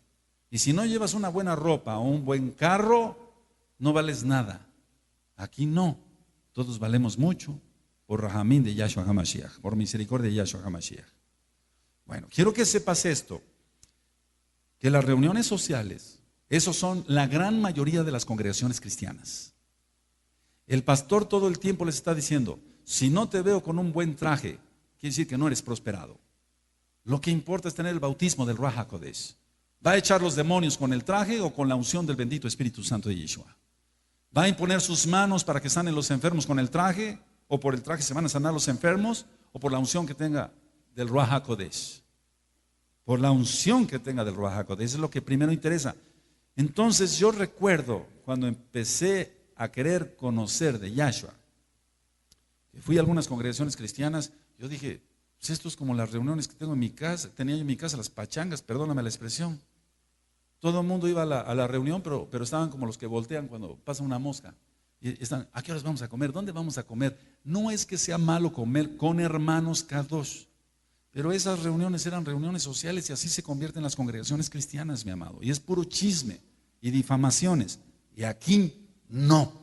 Y si no llevas una buena ropa o un buen carro, no vales nada. Aquí no. Todos valemos mucho por Rahamín de Yahshua HaMashiach, por misericordia de Yahshua HaMashiach. Bueno, quiero que sepas esto, que las reuniones sociales, esos son la gran mayoría de las congregaciones cristianas. El pastor todo el tiempo les está diciendo: si no te veo con un buen traje, quiere decir que no eres prosperado. Lo que importa es tener el bautismo del Ruach HaKodesh. ¿Va a echar los demonios con el traje o con la unción del bendito Espíritu Santo de Yeshua? ¿Va a imponer sus manos para que sanen los enfermos con el traje? ¿O por el traje se van a sanar los enfermos? ¿O por la unción que tenga del Ruach HaKodesh? Por la unción que tenga del Ruach HaKodesh, es lo que primero interesa. Entonces yo recuerdo cuando empecé a querer conocer de Yahshua, que fui a algunas congregaciones cristianas, yo dije: pues esto es como las reuniones que tengo en mi casa. Tenía yo en mi casa las pachangas, perdóname la expresión. Todo el mundo iba a la reunión, pero estaban como los que voltean cuando pasa una mosca. Y están: ¿a qué horas vamos a comer? ¿Dónde vamos a comer? No es que sea malo comer con hermanos Kadosh, pero esas reuniones eran reuniones sociales y así se convierten las congregaciones cristianas, mi amado. Y es puro chisme y difamaciones. Y aquí no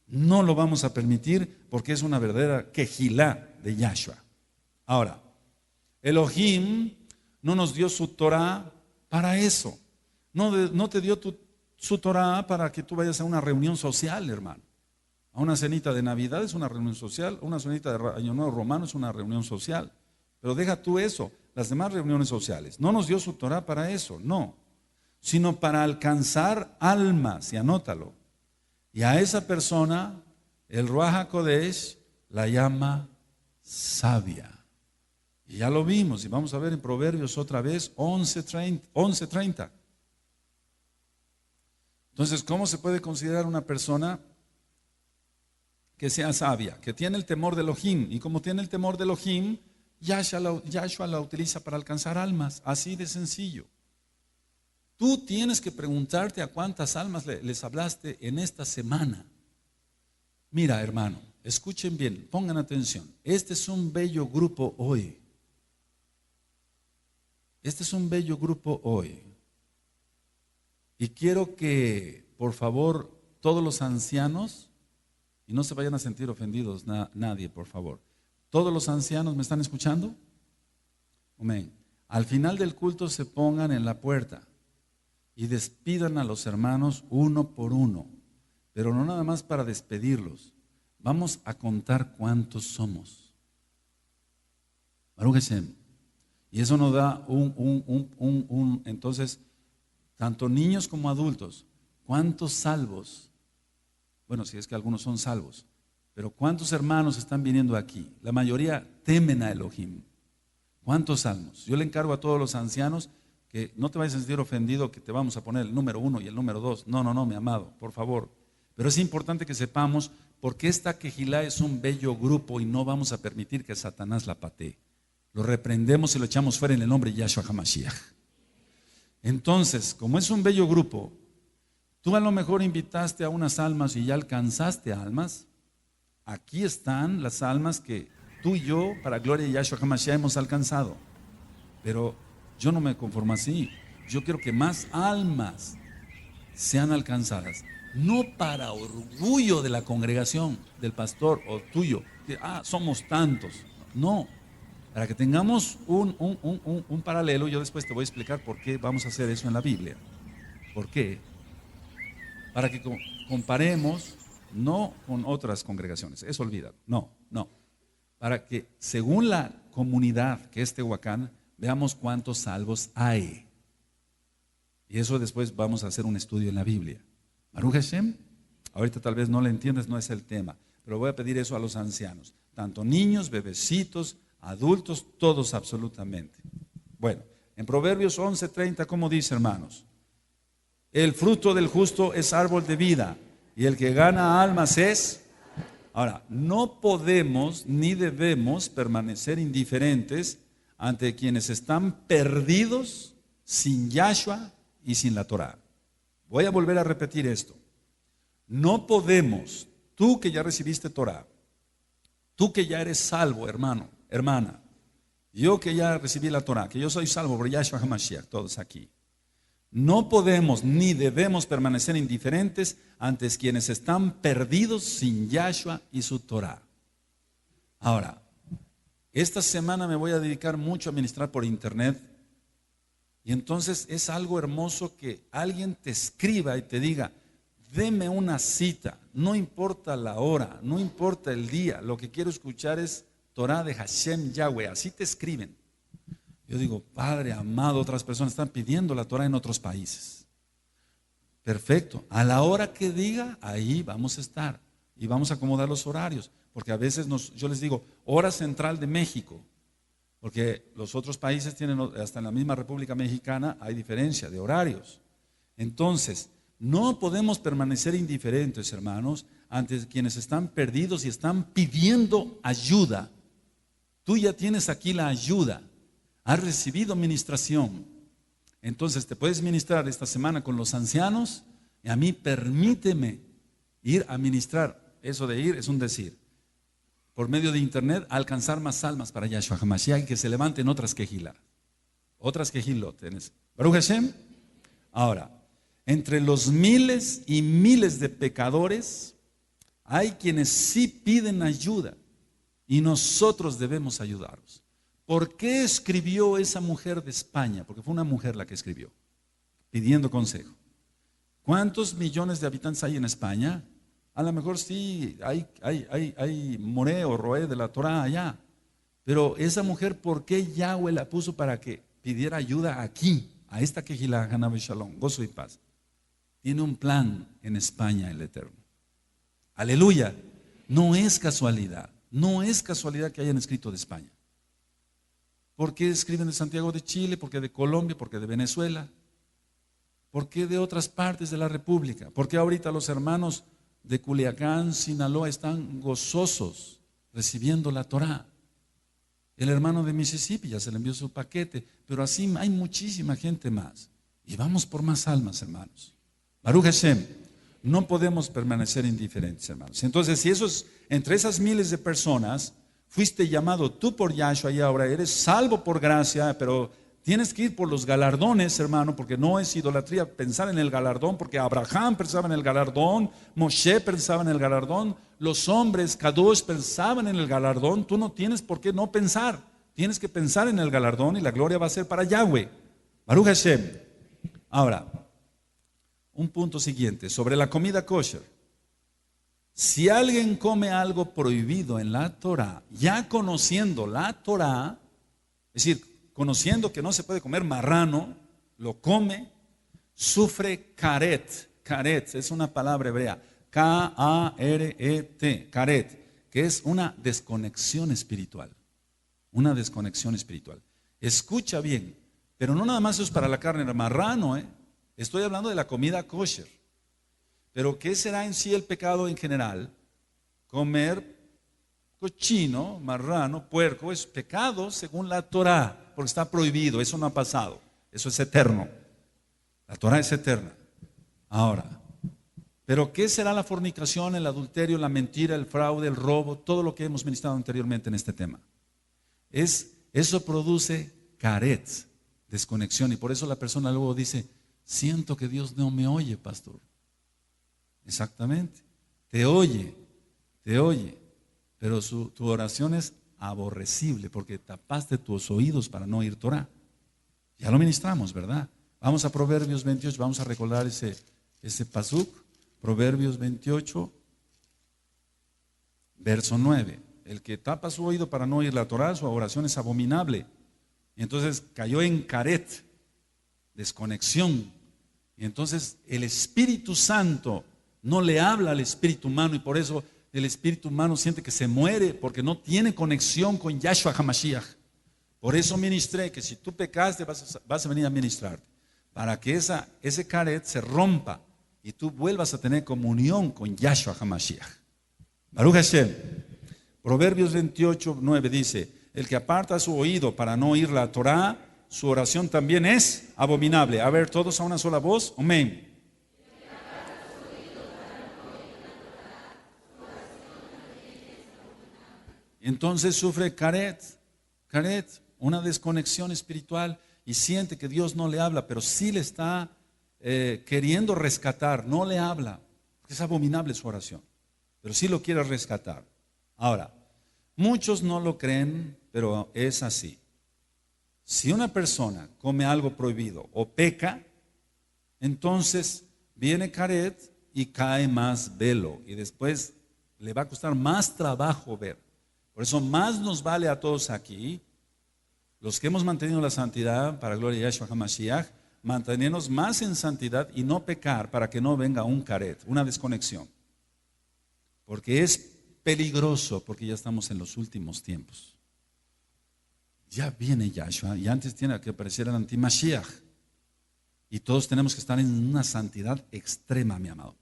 lo vamos a permitir, porque es una verdadera quejilá de Yahshua. Ahora, Elohim no nos dio su Torah para eso. No te dio su Torah para que tú vayas a una reunión social, hermano. A una cenita de Navidad es una reunión social, una cenita de Año Nuevo Romano es una reunión social. Pero deja tú eso, las demás reuniones sociales. No nos dio su Torah para eso, no. Sino para alcanzar almas, y anótalo. Y a esa persona, el Ruach HaKodesh la llama sabia. Y ya lo vimos, y vamos a ver en Proverbios otra vez, 11:30. Entonces, ¿cómo se puede considerar una persona que sea sabia? Que tiene el temor de Elohim. Y como tiene el temor de Elohim, Yahshua la utiliza para alcanzar almas, así de sencillo. Tú tienes que preguntarte a cuántas almas les hablaste en esta semana. Mira, hermano, escuchen bien, pongan atención. Este es un bello grupo hoy. Este es un bello grupo hoy. Y quiero que, por favor, todos los ancianos, y no se vayan a sentir ofendidos nadie, por favor. Todos los ancianos, ¿me están escuchando? Amén. Al final del culto se pongan en la puerta y despidan a los hermanos uno por uno, pero no nada más para despedirlos. Vamos a contar cuántos somos. Baruch Hashem. Y eso nos da entonces, tanto niños como adultos, ¿cuántos salvos? Bueno, si es que algunos son salvos, pero ¿cuántos hermanos están viniendo aquí? La mayoría temen a Elohim. ¿Cuántos salmos? Yo le encargo a todos los ancianos que no te vayas a sentir ofendido que te vamos a poner el número 1 y el número 2. No, mi amado, por favor. Pero es importante que sepamos porque esta quejilá es un bello grupo y no vamos a permitir que Satanás la patee. Lo reprendemos y lo echamos fuera en el nombre de Yahshua HaMashiach. Entonces, como es un bello grupo, tú a lo mejor invitaste a unas almas y ya alcanzaste almas. Aquí están las almas que tú y yo, para gloria de Yahshua HaMashiach, hemos alcanzado. Pero yo no me conformo así. Yo quiero que más almas sean alcanzadas. No para orgullo de la congregación, del pastor o tuyo, que somos tantos. No, para que tengamos un paralelo. Yo después te voy a explicar por qué vamos a hacer eso en la Biblia. ¿Por qué? Para que comparemos, no con otras congregaciones, eso olvídalo, no. Para que según la comunidad que es Tehuacán, veamos cuántos salvos hay. Y eso después vamos a hacer un estudio en la Biblia. Baruch Hashem, ahorita tal vez no le entiendes, no es el tema, pero voy a pedir eso a los ancianos, tanto niños, bebecitos, adultos, todos absolutamente. Bueno, en Proverbios 11:30, ¿cómo dice, hermanos? El fruto del justo es árbol de vida y el que gana almas es... Ahora, no podemos ni debemos permanecer indiferentes ante quienes están perdidos sin Yahshua y sin la Torah. Voy a volver a repetir esto. No podemos, tú que ya recibiste Torah, tú que ya eres salvo, hermano, hermana, yo que ya recibí la Torah, que yo soy salvo por Yahshua HaMashiach, todos aquí. No podemos ni debemos permanecer indiferentes ante quienes están perdidos sin Yahshua y su Torah. Ahora, esta semana me voy a dedicar mucho a ministrar por internet y entonces es algo hermoso que alguien te escriba y te diga, deme una cita, no importa la hora, no importa el día, lo que quiero escuchar es Torah de Hashem Yahweh, así te escriben. Yo digo, Padre amado, otras personas están pidiendo la Torah en otros países. Perfecto, a la hora que diga, ahí vamos a estar y vamos a acomodar los horarios, porque a veces yo les digo, hora central de México, porque los otros países tienen, hasta en la misma República Mexicana hay diferencia de horarios. Entonces, no podemos permanecer indiferentes, hermanos, ante quienes están perdidos y están pidiendo ayuda. Tú ya tienes aquí la ayuda. Has recibido ministración. Entonces te puedes ministrar esta semana con los ancianos y a mí permíteme ir a ministrar. Eso de ir es un decir. Por medio de internet alcanzar más almas para Yahshua HaMashiach y que se levanten otras quejilas. Otras quejilot. Baruch Hashem. Ahora, entre los miles y miles de pecadores hay quienes sí piden ayuda y nosotros debemos ayudarlos. ¿Por qué escribió esa mujer de España? Porque fue una mujer la que escribió, pidiendo consejo. ¿Cuántos millones de habitantes hay en España? A lo mejor sí, hay Moré o Roé de la Torah allá. Pero esa mujer, ¿por qué Yahweh la puso para que pidiera ayuda aquí? A esta quejilá, Hanabe Shalom, gozo y paz. Tiene un plan en España el Eterno. Aleluya. No es casualidad. No es casualidad que hayan escrito de España. ¿Por qué escriben de Santiago de Chile? ¿Por qué de Colombia? ¿Por qué de Venezuela? ¿Por qué de otras partes de la República? ¿Por qué ahorita los hermanos de Culiacán, Sinaloa están gozosos recibiendo la Torah? El hermano de Mississippi ya se le envió su paquete, pero así hay muchísima gente más. Y vamos por más almas, hermanos. Baruch Hashem, no podemos permanecer indiferentes, hermanos. Entonces, si entre esas miles de personas, fuiste llamado tú por Yahshua y ahora eres salvo por gracia, pero tienes que ir por los galardones, hermano, porque no es idolatría pensar en el galardón, porque Abraham pensaba en el galardón, Moshe pensaba en el galardón, los hombres, Kadosh, pensaban en el galardón. Tú no tienes por qué no pensar, tienes que pensar en el galardón y la gloria va a ser para Yahweh. Baruch Hashem. Ahora, un punto siguiente, sobre la comida kosher. Si alguien come algo prohibido en la Torah, ya conociendo la Torah, es decir, conociendo que no se puede comer marrano, lo come, sufre karet. Karet es una palabra hebrea, K-A-R-E-T, karet, que es una desconexión espiritual. Una desconexión espiritual. Escucha bien, pero no nada más es para la carne del marrano, estoy hablando de la comida kosher. Pero ¿qué será en sí el pecado en general? Comer cochino, marrano, puerco, es pecado según la Torah, porque está prohibido, eso no ha pasado, eso es eterno. La Torah es eterna. Ahora, ¿pero qué será la fornicación, el adulterio, la mentira, el fraude, el robo, todo lo que hemos ministrado anteriormente en este tema? Eso produce karet, desconexión, y por eso la persona luego dice, siento que Dios no me oye, pastor. Exactamente, te oye, pero tu oración es aborrecible porque tapaste tus oídos para no oír Torah. Ya lo ministramos, ¿verdad? Vamos a Proverbios 28, vamos a recordar ese pasuk, Proverbios 28, verso 9. El que tapa su oído para no oír la Torah, su oración es abominable. Y entonces cayó en caret, desconexión. Y entonces el Espíritu Santo no le habla al espíritu humano y por eso el espíritu humano siente que se muere porque no tiene conexión con Yahshua HaMashiach. Por eso ministré que si tú pecaste vas a venir a ministrarte para que ese caret se rompa y tú vuelvas a tener comunión con Yahshua HaMashiach. Baruch Hashem. Proverbios 28, 9 dice, el que aparta su oído para no oír la Torah, su oración también es abominable. A ver, todos a una sola voz, amén. Entonces sufre karet, una desconexión espiritual y siente que Dios no le habla, pero sí le está queriendo rescatar, no le habla, porque es abominable su oración, pero sí lo quiere rescatar. Ahora, muchos no lo creen, pero es así. Si una persona come algo prohibido o peca, entonces viene karet y cae más velo y después le va a costar más trabajo ver. Por eso más nos vale a todos aquí, los que hemos mantenido la santidad para gloria de Yahshua HaMashiach, mantenernos más en santidad y no pecar para que no venga un caret, una desconexión. Porque es peligroso, porque ya estamos en los últimos tiempos. Ya viene Yahshua y antes tiene que aparecer el anti-Mashiach. Y todos tenemos que estar en una santidad extrema, mi amado.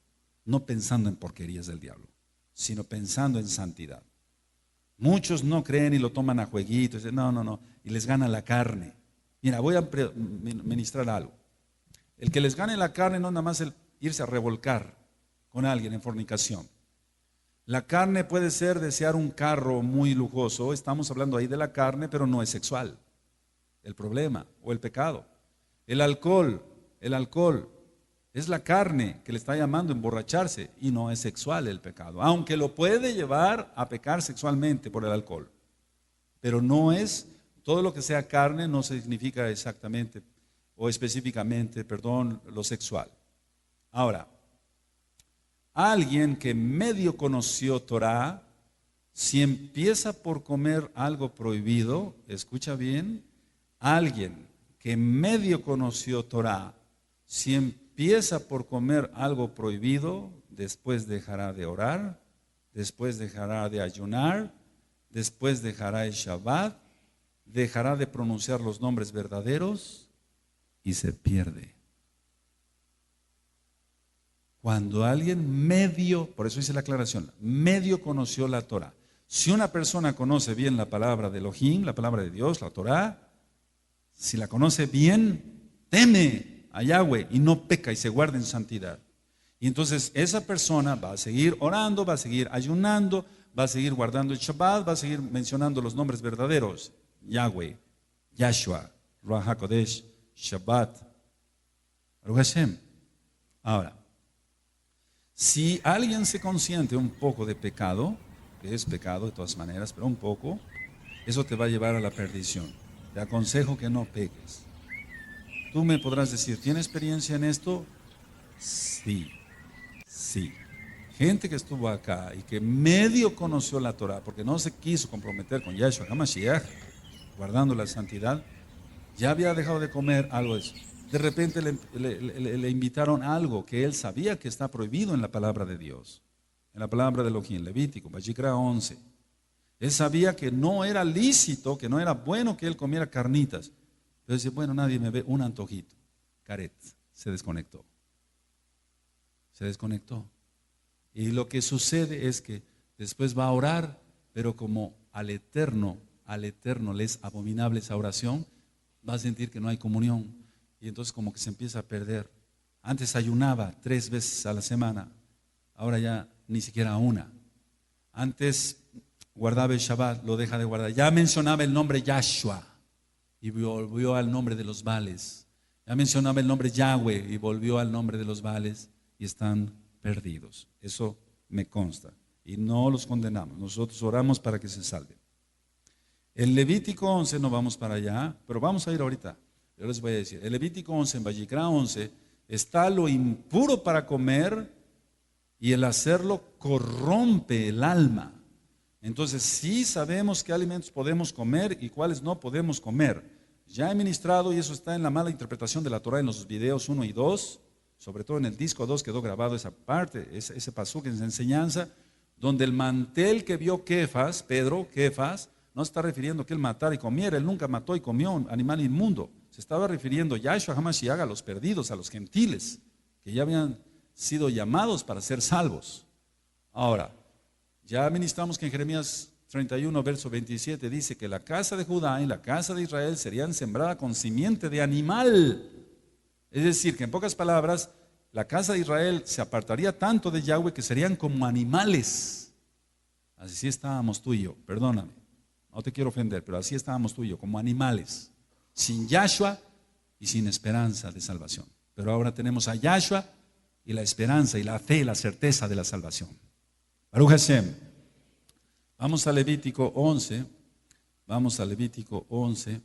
No pensando en porquerías del diablo, sino pensando en santidad. Muchos no creen y lo toman a jueguito, dicen, no, y les gana la carne. Mira, voy a ministrar algo. El que les gane la carne no nada más el irse a revolcar con alguien en fornicación. La carne puede ser desear un carro muy lujoso, estamos hablando ahí de la carne, pero no es sexual. El problema o el pecado. El alcohol es la carne que le está llamando a emborracharse y no es sexual el pecado, aunque lo puede llevar a pecar sexualmente por el alcohol, pero no es, todo lo que sea carne no significa exactamente o específicamente, lo sexual. Ahora, alguien que medio conoció Torah, si empieza por comer algo prohibido, escucha bien, alguien que medio conoció Torah, si empieza por comer algo prohibido, después dejará de orar, después dejará de ayunar, después dejará el Shabbat, dejará de pronunciar los nombres verdaderos y se pierde. Cuando alguien medio, por eso hice la aclaración, medio conoció la Torah, Si una persona conoce bien la palabra de Elohim, la palabra de Dios, la Torá, si la conoce bien, teme a Yahweh y no peca y se guarda en santidad. Y entonces esa persona va a seguir orando, va a seguir ayunando, va a seguir guardando el Shabbat, va a seguir mencionando los nombres verdaderos: Yahweh, Yahshua, Ruach HaKodesh, Shabbat, Baruch Hashem. Ahora, si alguien se consiente un poco de pecado, que es pecado de todas maneras, pero un poco, eso te va a llevar a la perdición. Te aconsejo que no peques. Tú me podrás decir, ¿tiene experiencia en esto? Sí, sí. Gente que estuvo acá y que medio conoció la Torah, porque no se quiso comprometer con Yahshua HaMashiach, guardando la santidad, ya había dejado de comer algo de eso. De repente le invitaron a algo que él sabía que está prohibido en la palabra de Dios, en la palabra de Elohim, Levítico, Vayikra 11. Él sabía que no era lícito, que no era bueno que él comiera carnitas. Pero dice, bueno, nadie me ve, un antojito. Caret, se desconectó. Se desconectó. Y lo que sucede es que después va a orar, pero como al Eterno le es abominable esa oración, va a sentir que no hay comunión. Y entonces como que se empieza a perder. Antes ayunaba 3 veces a la semana, ahora ya ni siquiera una. Antes guardaba el Shabbat, lo deja de guardar. Ya mencionaba el nombre Yahshua y volvió al nombre de los Baales. Ya mencionaba el nombre Yahweh y volvió al nombre de los Baales, y están perdidos. Eso me consta y no los condenamos. Nosotros oramos para que se salven. El Levítico 11, no vamos para allá, pero vamos a ir ahorita. Yo les voy a decir, el Levítico 11, en Vayikra 11, está lo impuro para comer, y el hacerlo corrompe el alma. Entonces sí sabemos qué alimentos podemos comer y cuáles no podemos comer. Ya he ministrado, y eso está en la mala interpretación de la Torah en los videos 1 y 2, sobre todo en el disco 2 quedó grabado esa parte, ese pasuk, esa enseñanza, donde el mantel que vio Kefas, Pedro, Kefas, no se está refiriendo que él matara y comiera. Él nunca mató y comió un animal inmundo. Se estaba refiriendo Yahshua HaMashiach a los perdidos, a los gentiles, que ya habían sido llamados para ser salvos. Ahora, ya ministramos que en Jeremías 31, verso 27 dice que la casa de Judá y la casa de Israel serían sembradas con simiente de animal. Es decir, que en pocas palabras, la casa de Israel se apartaría tanto de Yahweh que serían como animales. Así estábamos tú y yo, perdóname, no te quiero ofender, pero así estábamos tú y yo, como animales, sin Yahshua y sin esperanza de salvación. Pero ahora tenemos a Yahshua y la esperanza y la fe, la certeza de la salvación. Baruch Hashem. Vamos a Levítico 11. Vamos a Levítico 11.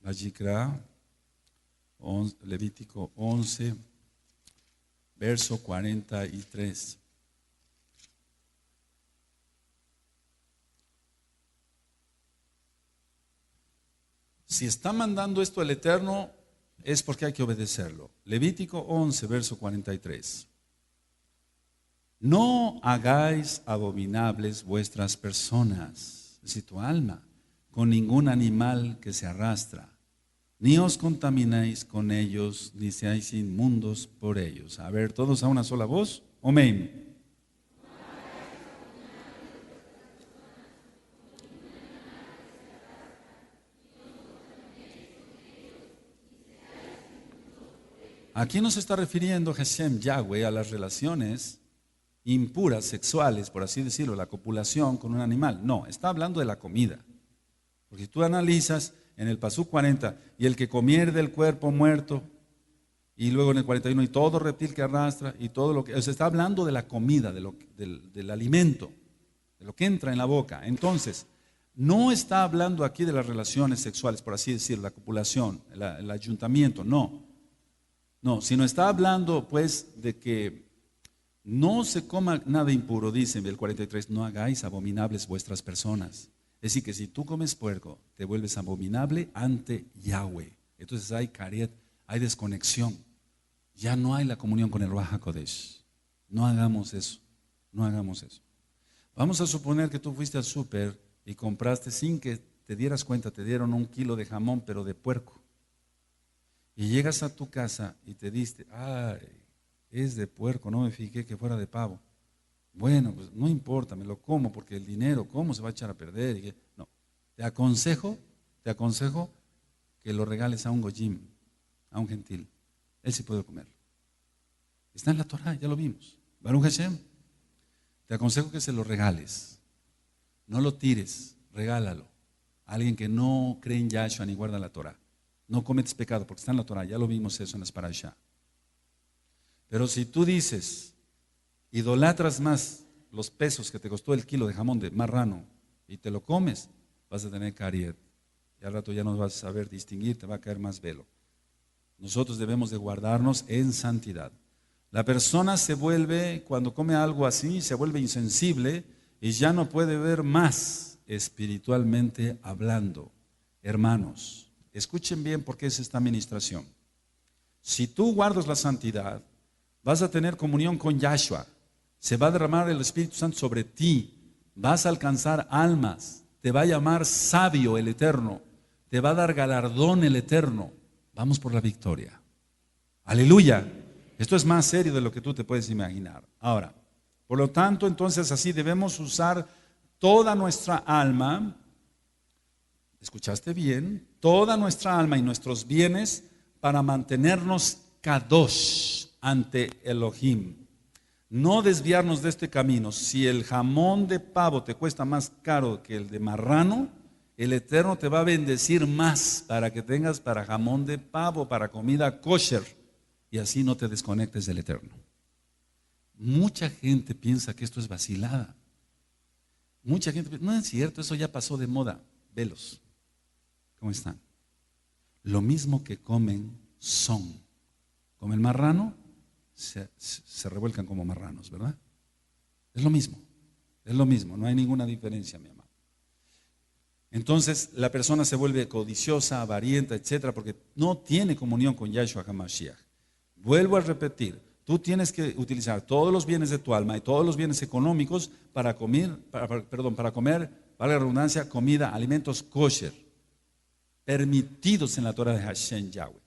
Vayikra, Levítico 11, verso 43. Si está mandando esto el Eterno, es porque hay que obedecerlo. Levítico 11, verso 43. No hagáis abominables vuestras personas, es decir, tu alma, con ningún animal que se arrastra, ni os contaminéis con ellos, ni seáis inmundos por ellos. A ver, todos a una sola voz. Amén. Aquí no se está refiriendo Hashem Yahweh a las relaciones impuras, sexuales, por así decirlo, la copulación con un animal. No, está hablando de la comida. Porque si tú analizas en el pasú 40, y el que comiere del cuerpo muerto, y luego en el 41, y todo reptil que arrastra, y todo lo que, se está hablando de la comida, del alimento, de lo que entra en la boca. Entonces, no está hablando aquí de las relaciones sexuales, por así decirlo, la copulación, el ayuntamiento, no. No, sino está hablando pues de que no se coma nada impuro, dice en el 43, no hagáis abominables vuestras personas. Es decir, que si tú comes puerco, te vuelves abominable ante Yahweh. Entonces hay caret, hay desconexión. Ya no hay la comunión con el Ruach HaKodesh. No hagamos eso, no hagamos eso. Vamos a suponer que tú fuiste al súper y compraste, sin que te dieras cuenta, te dieron 1 kilo de jamón, pero de puerco. Y llegas a tu casa y te diste, ay, es de puerco, no me fijé que fuera de pavo. Bueno, pues no importa, me lo como porque el dinero, ¿cómo se va a echar a perder? No, te aconsejo que lo regales a un goyim, a un gentil. Él sí puede comerlo. Está en la Torah, ya lo vimos. Baruch Hashem, te aconsejo que se lo regales. No lo tires, regálalo. A alguien que no cree en Yahshua ni guarda la Torah. No cometes pecado porque está en la Torah, ya lo vimos eso en las parashá. Pero si tú dices, idolatras más los pesos que te costó el kilo de jamón de marrano y te lo comes, vas a tener cariet. Y al rato ya no vas a saber distinguir, te va a caer más velo. Nosotros debemos de guardarnos en santidad. La persona se vuelve, cuando come algo así, se vuelve insensible y ya no puede ver más espiritualmente hablando. Hermanos, escuchen bien por qué es esta administración. Si tú guardas la santidad, vas a tener comunión con Yahshua. Se va a derramar el Espíritu Santo sobre ti. Vas a alcanzar almas. Te va a llamar sabio el Eterno. Te va a dar galardón el Eterno. Vamos por la victoria. Aleluya. Esto es más serio de lo que tú te puedes imaginar. Ahora, por lo tanto, entonces así debemos usar toda nuestra alma. ¿Escuchaste bien? Toda nuestra alma y nuestros bienes para mantenernos kadosh ante Elohim. No desviarnos de este camino. Si el jamón de pavo te cuesta más caro que el de marrano, el Eterno te va a bendecir más para que tengas para jamón de pavo, para comida kosher, y así no te desconectes del Eterno. Mucha gente piensa que esto es vacilada. Mucha gente piensa, no es cierto, eso ya pasó de moda. Velos, ¿cómo están? Lo mismo que comen son. Comen marrano, se revuelcan como marranos, ¿verdad? Es lo mismo, no hay ninguna diferencia, mi amado. Entonces la persona se vuelve codiciosa, avarienta, etcétera, porque no tiene comunión con Yahshua HaMashiach. Vuelvo a repetir, tú tienes que utilizar todos los bienes de tu alma y todos los bienes económicos para comer, valga la redundancia, comida, alimentos kosher, permitidos en la Torah de Hashem Yahweh.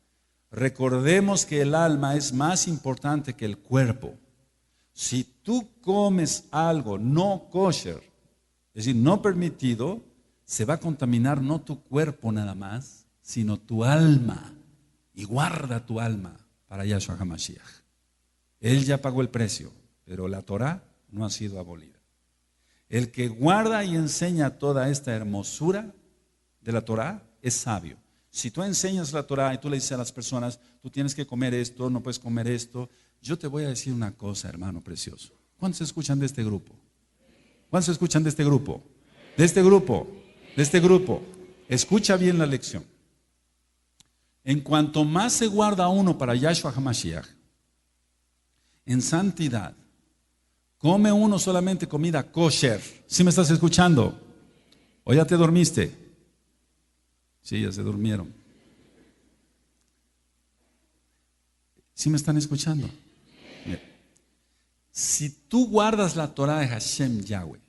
Recordemos que el alma es más importante que el cuerpo. Si tú comes algo no kosher, es decir, no permitido, se va a contaminar no tu cuerpo nada más, sino tu alma. Y guarda tu alma para Yahshua HaMashiach. Él ya pagó el precio, pero la Torah no ha sido abolida. El que guarda y enseña toda esta hermosura de la Torah es sabio. Si tú enseñas la Torah y tú le dices a las personas, tú tienes que comer esto, no puedes comer esto, yo te voy a decir una cosa, hermano precioso. ¿Cuántos escuchan de este grupo? ¿Cuántos escuchan de este grupo? De este grupo. Escucha bien la lección. En cuanto más se guarda uno para Yahshua HaMashiach, en santidad, come uno solamente comida kosher. ¿Sí me estás escuchando? ¿O ya te dormiste? Sí, ya se durmieron. ¿Sí me están escuchando? Bien. Si tú guardas la Torah de Hashem Yahweh,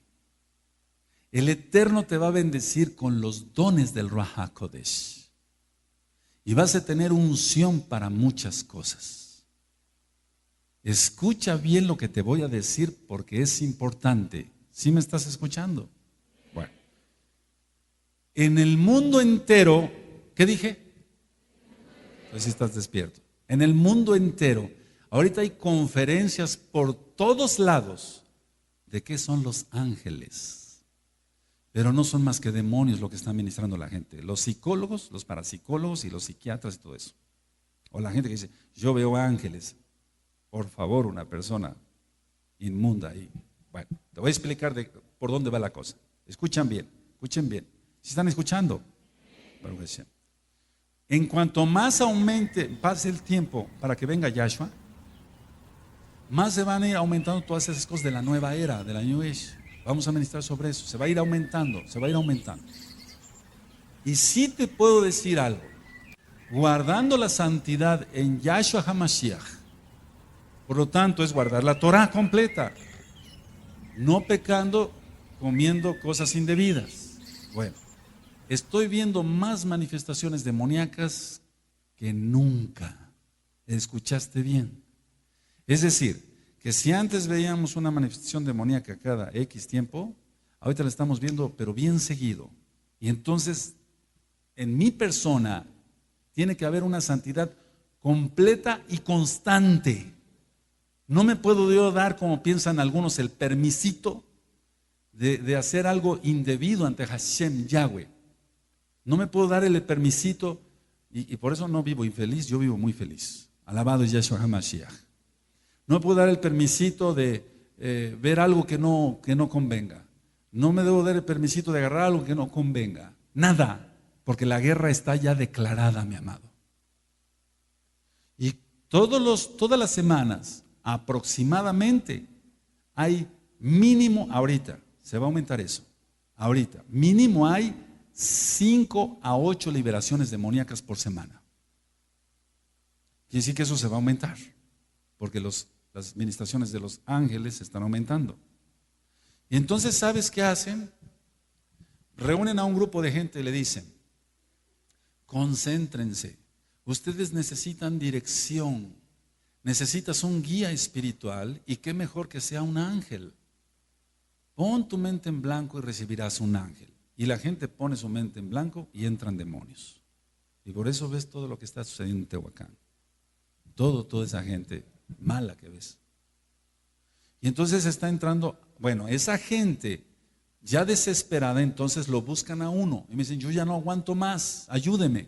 el Eterno te va a bendecir con los dones del Ruach HaKodesh. Y vas a tener unción para muchas cosas. Escucha bien lo que te voy a decir porque es importante. ¿Sí me estás escuchando? Bueno. En el mundo entero, ¿qué dije? Pues si estás despierto. En el mundo entero, ahorita hay conferencias por todos lados de qué son los ángeles. Pero no son más que demonios lo que están ministrando la gente. Los psicólogos, los parapsicólogos y los psiquiatras y todo eso. O la gente que dice, yo veo ángeles. Por favor, una persona inmunda ahí. Bueno, te voy a explicar por dónde va la cosa. Escuchen bien. ¿Sí están escuchando? En cuanto más pase el tiempo para que venga Yahshua, más se van a ir aumentando todas esas cosas de la nueva era, de la New Age. Vamos a ministrar sobre eso. Se va a ir aumentando. Y sí te puedo decir algo. Guardando la santidad en Yahshua HaMashiach, por lo tanto es guardar la Torah completa. No pecando, comiendo cosas indebidas. Bueno, estoy viendo más manifestaciones demoníacas que nunca. ¿Escuchaste bien? Es decir, que si antes veíamos una manifestación demoníaca cada X tiempo, ahorita la estamos viendo, pero bien seguido. Y entonces, en mi persona, tiene que haber una santidad completa y constante. No me puedo yo dar, como piensan algunos, el permisito de hacer algo indebido ante Hashem, Yahweh. No me puedo dar el permisito, y por eso no vivo infeliz, yo vivo muy feliz. Alabado es Yahshua HaMashiach. No me puedo dar el permisito de ver algo que no convenga. No me debo dar el permisito de agarrar algo que no convenga. Nada, porque la guerra está ya declarada, mi amado. Y todas las semanas, aproximadamente, hay mínimo, ahorita, se va a aumentar eso, ahorita, mínimo hay 5 a 8 liberaciones demoníacas por semana. Quiere decir que eso se va a aumentar, porque las ministraciones de los ángeles están aumentando. Y entonces, ¿sabes qué hacen? Reúnen a un grupo de gente y le dicen: concéntrense, ustedes necesitan dirección, necesitas un guía espiritual, y qué mejor que sea un ángel. Pon tu mente en blanco y recibirás un ángel. Y la gente pone su mente en blanco y entran demonios. Y por eso ves todo lo que está sucediendo en Tehuacán. Toda esa gente mala que ves. Y entonces está entrando, bueno, esa gente ya desesperada, entonces lo buscan a uno. Y me dicen: yo ya no aguanto más, ayúdeme.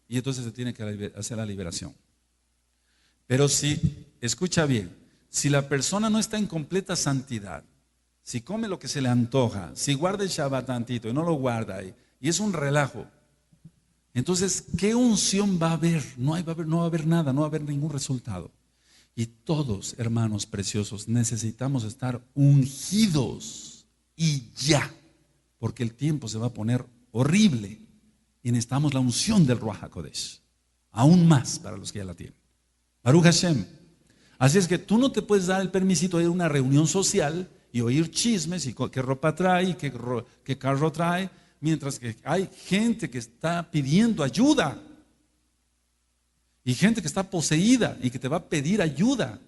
Y entonces se tiene que hacer la liberación. Pero si, escucha bien, si la persona no está en completa santidad, si come lo que se le antoja, si guarda el Shabbat tantito y no lo guarda, y es un relajo, entonces, ¿qué unción va a haber? No va a haber nada, no va a haber ningún resultado. Y todos, hermanos preciosos, necesitamos estar ungidos y ya, porque el tiempo se va a poner horrible y necesitamos la unción del Ruach HaKodesh, aún más para los que ya la tienen. Baruch Hashem. Así es que tú no te puedes dar el permisito de ir a una reunión social y oír chismes y qué ropa trae y qué carro trae, mientras que hay gente que está pidiendo ayuda y gente que está poseída y que te va a pedir ayuda.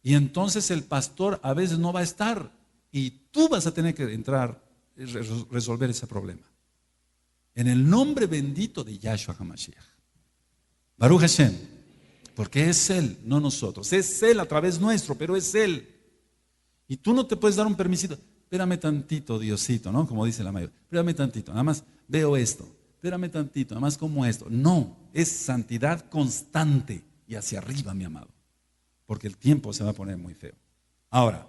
Y entonces el pastor a veces no va a estar y tú vas a tener que entrar y resolver ese problema. En el nombre bendito de Yahshua HaMashiach. Baruch Hashem. Porque es Él, no nosotros. Es Él a través nuestro, pero es Él. Y tú no te puedes dar un permisito. Espérame tantito, Diosito, ¿no? Como dice la mayoría. Espérame tantito, nada más veo esto. Espérame tantito, nada más como esto. No, es santidad constante y hacia arriba, mi amado. Porque el tiempo se va a poner muy feo. Ahora,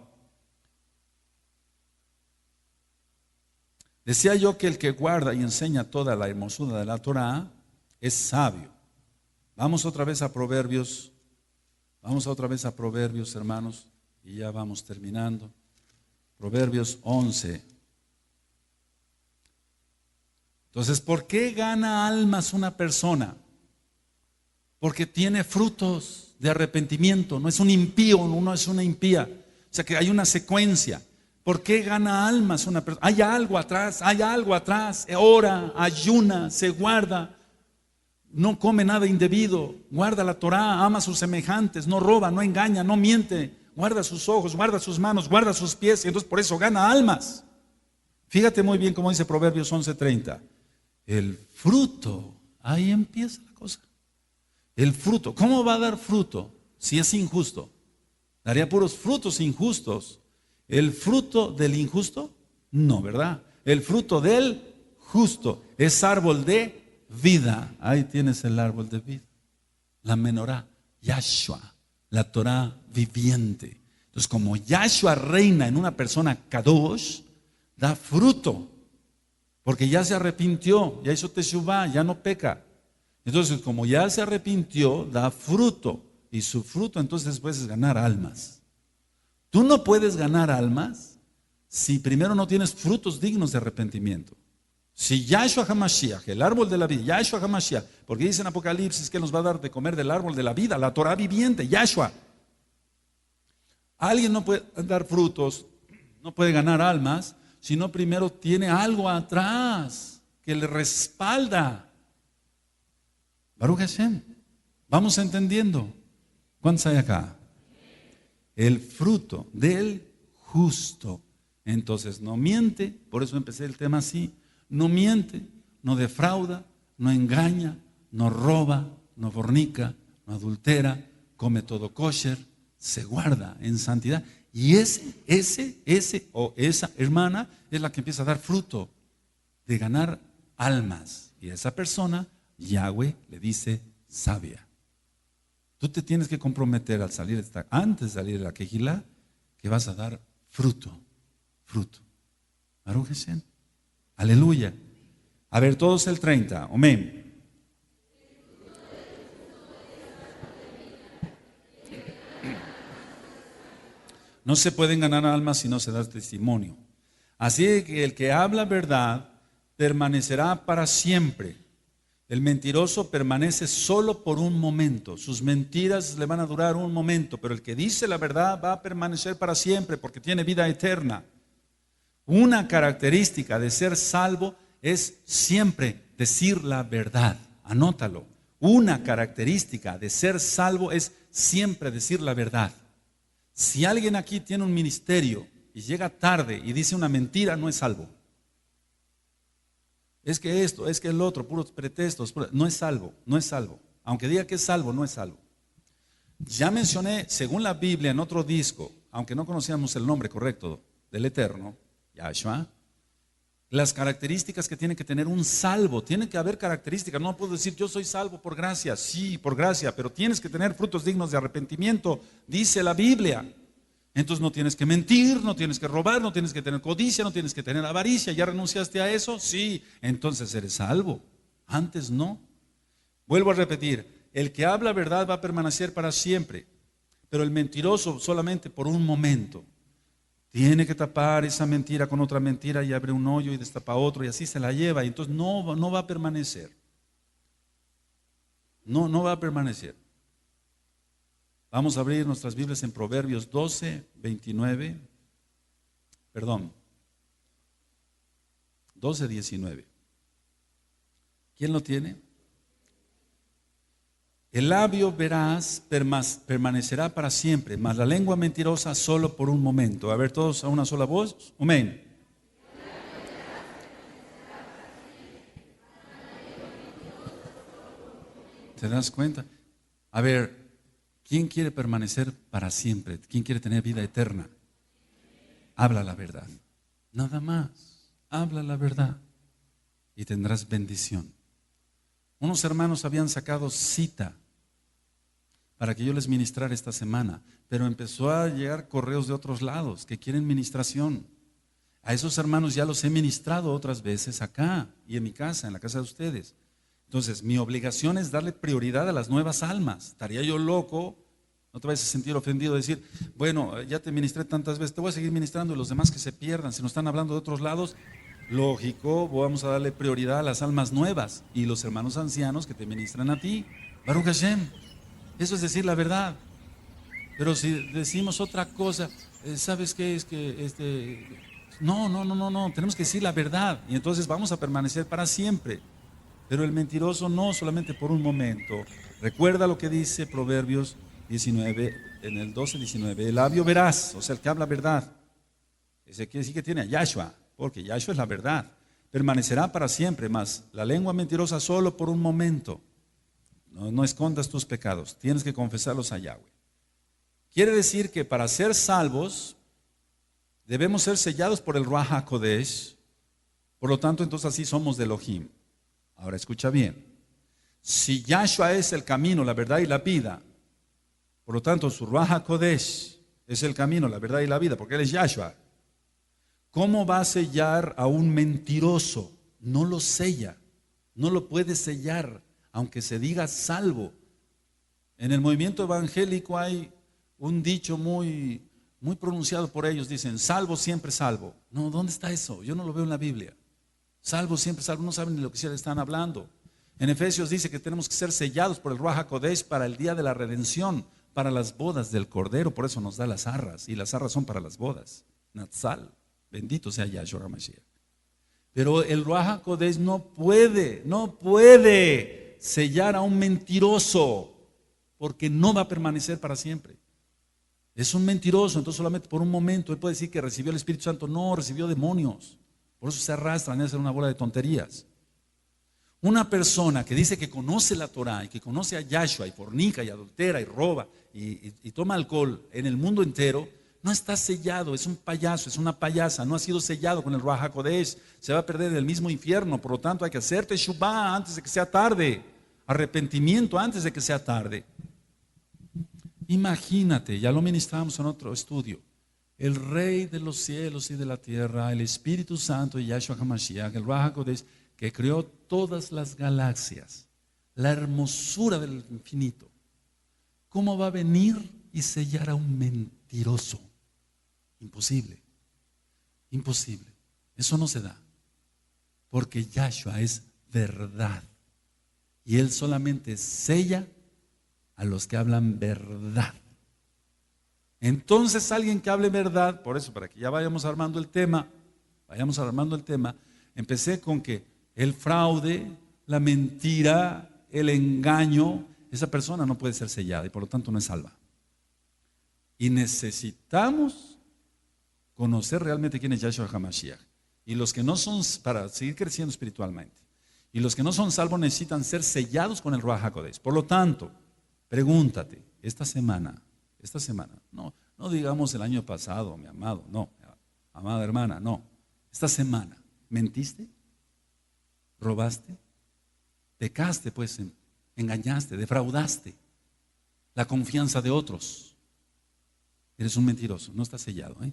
decía yo que el que guarda y enseña toda la hermosura de la Torah es sabio. Vamos otra vez a Proverbios. Vamos otra vez a Proverbios, hermanos, y ya vamos terminando. Proverbios 11. Entonces, ¿por qué gana almas una persona? Porque tiene frutos de arrepentimiento. No es un impío, no es una impía. O sea que hay una secuencia. ¿Por qué gana almas una persona? Hay algo atrás. Ora, ayuna, se guarda. No come nada indebido, guarda la Torah, ama a sus semejantes, no roba, no engaña, no miente, guarda sus ojos, guarda sus manos, guarda sus pies, y entonces por eso gana almas. Fíjate muy bien cómo dice Proverbios 11:30. El fruto, ahí empieza la cosa. El fruto, ¿cómo va a dar fruto si es injusto? ¿Daría puros frutos injustos? ¿El fruto del injusto? No, ¿verdad? El fruto del justo es árbol de vida. Ahí tienes el árbol de vida. La menorá, Yahshua, la Torah viviente. Entonces, como Yahshua reina en una persona kadosh, da fruto. Porque ya se arrepintió, ya hizo teshuvá, ya no peca. Entonces, como ya se arrepintió, da fruto. Y su fruto entonces puedes ganar almas. Tú no puedes ganar almas si primero no tienes frutos dignos de arrepentimiento. Si Yahshua HaMashiach, el árbol de la vida, Yahshua HaMashiach, porque dice en Apocalipsis que nos va a dar de comer del árbol de la vida, la Torah viviente, Yahshua. Alguien no puede dar frutos, no puede ganar almas, si no primero tiene algo atrás que le respalda. Baruch Hashem. Vamos entendiendo. ¿Cuántos hay acá? el fruto del justo. Entonces no miente, por eso empecé el tema así, no miente, no defrauda, no engaña, no roba, no fornica, no adultera, come todo kosher, se guarda en santidad. Y ese o esa hermana es la que empieza a dar fruto de ganar almas. Y a esa persona, Yahweh le dice sabia. Tú te tienes que comprometer antes de salir de la quejilá, que vas a dar fruto. Baruch Hashem. Aleluya. A ver, todos el 30. Amén. No se pueden ganar almas si no se da testimonio. Así que el que habla verdad permanecerá para siempre. El mentiroso permanece solo por un momento. Sus mentiras le van a durar un momento, pero el que dice la verdad va a permanecer para siempre porque tiene vida eterna. Una característica de ser salvo es siempre decir la verdad. Anótalo. Una característica de ser salvo es siempre decir la verdad. Si alguien aquí tiene un ministerio y llega tarde y dice una mentira, no es salvo. Es que esto, es que el otro, puros pretextos, no es salvo, no es salvo. Aunque diga que es salvo, no es salvo. Ya mencioné, según la Biblia, en otro disco, aunque no conocíamos el nombre correcto del Eterno, Yahshua, las características que tiene que tener un salvo. Tiene que haber características. No puedo decir yo soy salvo por gracia. Sí, por gracia, pero tienes que tener frutos dignos de arrepentimiento, dice la Biblia. Entonces no tienes que mentir, no tienes que robar, no tienes que tener codicia, no tienes que tener avaricia. ¿Ya renunciaste a eso? Sí, entonces eres salvo. Antes no. Vuelvo a repetir, el que habla verdad va a permanecer para siempre, pero el mentiroso solamente por un momento. Tiene que tapar esa mentira con otra mentira y abre un hoyo y destapa otro y así se la lleva y entonces no va a permanecer. No va a permanecer. Vamos a abrir nuestras Biblias en Proverbios 12, 19. Perdón. 12, 19. ¿Quién lo tiene? El labio veraz permanecerá para siempre, mas la lengua mentirosa solo por un momento. A ver, todos a una sola voz. Amén. ¿Te das cuenta? A ver, ¿quién quiere permanecer para siempre? ¿Quién quiere tener vida eterna? Habla la verdad. Nada más. Habla la verdad y tendrás bendición. Unos hermanos habían sacado cita para que yo les ministrara esta semana, pero empezó a llegar correos de otros lados que quieren ministración. A esos hermanos ya los he ministrado otras veces acá y en mi casa, en la casa de ustedes. Entonces, mi obligación es darle prioridad a las nuevas almas. Estaría yo loco, no te vayas a sentir ofendido, decir, bueno, ya te ministré tantas veces, te voy a seguir ministrando y los demás que se pierdan, si nos están hablando de otros lados. Lógico, vamos a darle prioridad a las almas nuevas y los hermanos ancianos que te ministran a ti. Baruch Hashem. Eso es decir la verdad. Pero si decimos otra cosa, ¿sabes qué? Es que no, tenemos que decir la verdad y entonces vamos a permanecer para siempre. Pero el mentiroso no, solamente por un momento. Recuerda lo que dice Proverbios 19, en el 12, 19. El labio veraz, o sea, el que habla verdad. Ese quiere decir que tiene a Yahshua, porque Yahshua es la verdad. Permanecerá para siempre, mas la lengua mentirosa solo por un momento. No escondas tus pecados, tienes que confesarlos a Yahweh. Quiere decir que para ser salvos debemos ser sellados por el Ruach HaKodesh. Por lo tanto, entonces así somos de Elohim. Ahora escucha bien. Si Yahshua es el camino, la verdad y la vida, por lo tanto su Ruach HaKodesh es el camino, la verdad y la vida, porque Él es Yahshua. ¿Cómo va a sellar a un mentiroso? No lo sella, no lo puede sellar, aunque se diga salvo. En el movimiento evangélico hay un dicho muy pronunciado por ellos, dicen, salvo siempre salvo. No, ¿dónde está eso? Yo no lo veo en la Biblia. Salvo siempre salvo, no saben ni lo que se le están hablando. En Efesios dice que tenemos que ser sellados por el Ruach HaKodesh para el día de la redención, para las bodas del Cordero, por eso nos da las arras, y las arras son para las bodas. Natsal, bendito sea Yahshua HaMashiach. Pero el Ruach HaKodesh no puede sellar a un mentiroso, porque no va a permanecer para siempre. Es un mentiroso, entonces solamente por un momento él puede decir que recibió el Espíritu Santo. No, recibió demonios. Por eso se arrastran y hacen una bola de tonterías. Una persona que dice que conoce la Torah y que conoce a Yahshua y fornica y adultera y roba y toma alcohol en el mundo entero, no está sellado, es un payaso, es una payasa, no ha sido sellado con el Ruach HaKodesh, se va a perder en el mismo infierno. Por lo tanto hay que hacer teshuvah antes de que sea tarde, arrepentimiento antes de que sea tarde. Imagínate, ya lo ministramos en otro estudio, el Rey de los cielos y de la tierra, el Espíritu Santo y Yahshua HaMashiach, el Ruach HaKodesh, que creó todas las galaxias, la hermosura del infinito. ¿Cómo va a venir y sellar a un mentiroso? Imposible, imposible. Eso no se da, porque Yahshua es verdad y Él solamente sella a los que hablan verdad. Entonces alguien que hable verdad, por eso para que ya vayamos armando el tema, empecé con que el fraude, la mentira, el engaño, esa persona no puede ser sellada y por lo tanto no es salva. Y necesitamos conocer realmente quién es Yahshua HaMashiach. Y los que no son, para seguir creciendo espiritualmente, y los que no son salvos necesitan ser sellados con el Ruach HaKodesh. Por lo tanto, pregúntate, esta semana, no digamos el año pasado, mi amado, no, amada hermana, no. Esta semana, ¿mentiste? ¿Robaste? Pecaste, pues, engañaste, defraudaste la confianza de otros. Eres un mentiroso, no estás sellado, ¿eh?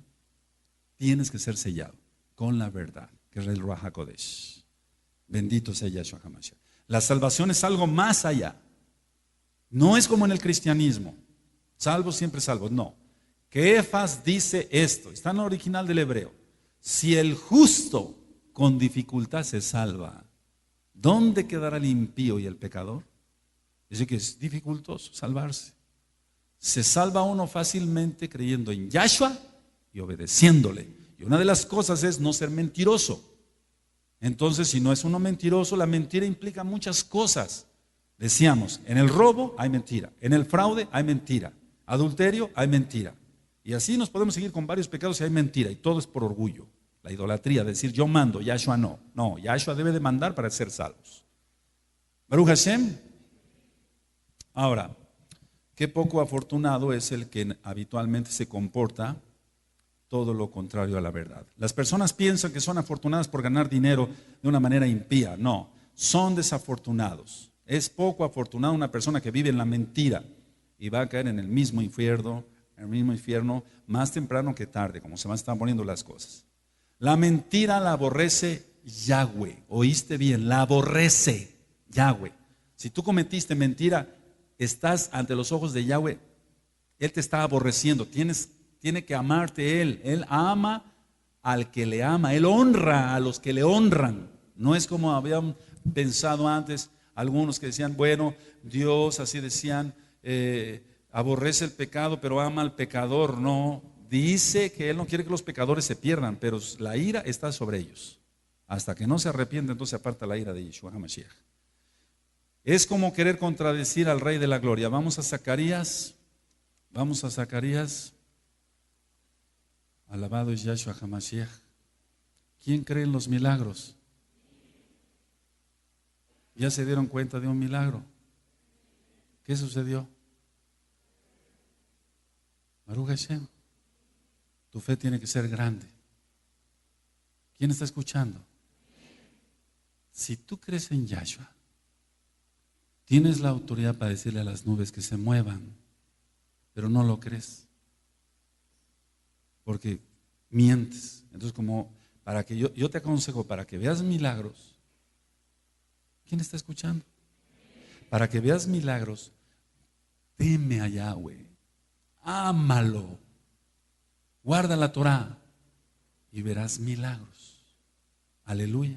Tienes que ser sellado con la verdad, que es el Ruach HaKodesh. Bendito sea Yahshua HaMashiach. La salvación es algo más allá. No es como en el cristianismo. Salvo, siempre salvo. No. Kefas dice esto. Está en el original del hebreo. Si el justo con dificultad se salva, ¿dónde quedará el impío y el pecador? Dice que es dificultoso salvarse. Se salva uno fácilmente creyendo en Yahshua y obedeciéndole. Y una de las cosas es no ser mentiroso. Entonces, si no es uno mentiroso, la mentira implica muchas cosas. Decíamos, en el robo hay mentira, en el fraude hay mentira, adulterio hay mentira. Y así nos podemos seguir con varios pecados y hay mentira. Y todo es por orgullo. La idolatría, decir yo mando, Yahshua no. No, Yahshua debe de mandar para ser salvos. Baruch Hashem. Ahora, qué poco afortunado es el que habitualmente se comporta todo lo contrario a la verdad. Las personas piensan que son afortunadas por ganar dinero de una manera impía. No, son desafortunados. Es poco afortunado una persona que vive en la mentira y va a caer en el mismo infierno más temprano que tarde, como se van a estar poniendo las cosas. La mentira la aborrece Yahweh. ¿Oíste bien? La aborrece Yahweh. Si tú cometiste mentira, estás ante los ojos de Yahweh. Él te está aborreciendo. Tiene que amarte Él. Él ama al que le ama. Él honra a los que le honran. No es como habían pensado antes algunos que decían, bueno, Dios, así decían, aborrece el pecado, pero ama al pecador. No, dice que Él no quiere que los pecadores se pierdan, pero la ira está sobre ellos. Hasta que no se arrepienten, entonces se aparta la ira de Yeshua HaMashiach. Es como querer contradecir al Rey de la Gloria. Vamos a Zacarías. Alabado es Yahshua HaMashiach. ¿Quién cree en los milagros? ¿Ya se dieron cuenta de un milagro? ¿Qué sucedió? Baruch Hashem. Tu fe tiene que ser grande. ¿Quién está escuchando? Si tú crees en Yahshua, tienes la autoridad para decirle a las nubes que se muevan, pero no lo crees. Porque mientes. Entonces, como para que yo te aconsejo, para que veas milagros. ¿Quién está escuchando? Para que veas milagros, teme a Yahweh, ámalo, guarda la Torah y verás milagros. Aleluya.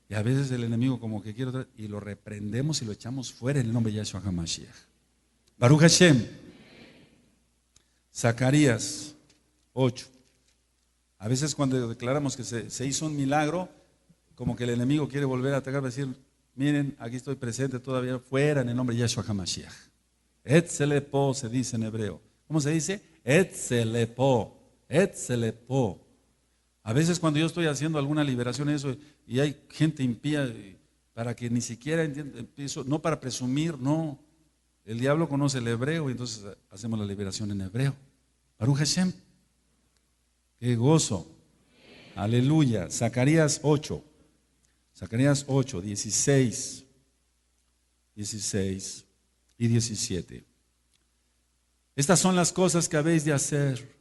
Y a veces el enemigo como que quiere y lo reprendemos y lo echamos fuera en el nombre de Yahshua HaMashiach. Baruch Hashem. Zacarías 8. A veces cuando declaramos que se hizo un milagro, como que el enemigo quiere volver a atacar, va a decir, miren, aquí estoy presente todavía, fuera en el nombre de Yahshua HaMashiach. Etzelepo se dice en hebreo. ¿Cómo se dice? Etzelepo, etzelepo. A veces cuando yo estoy haciendo alguna liberación eso y hay gente impía para que ni siquiera entienda, no para presumir, no. El diablo conoce el hebreo y entonces hacemos la liberación en hebreo. Baruch Hashem. Qué gozo. Aleluya. Zacarías 8. Zacarías 8, 16 y 17. Estas son las cosas que habéis de hacer.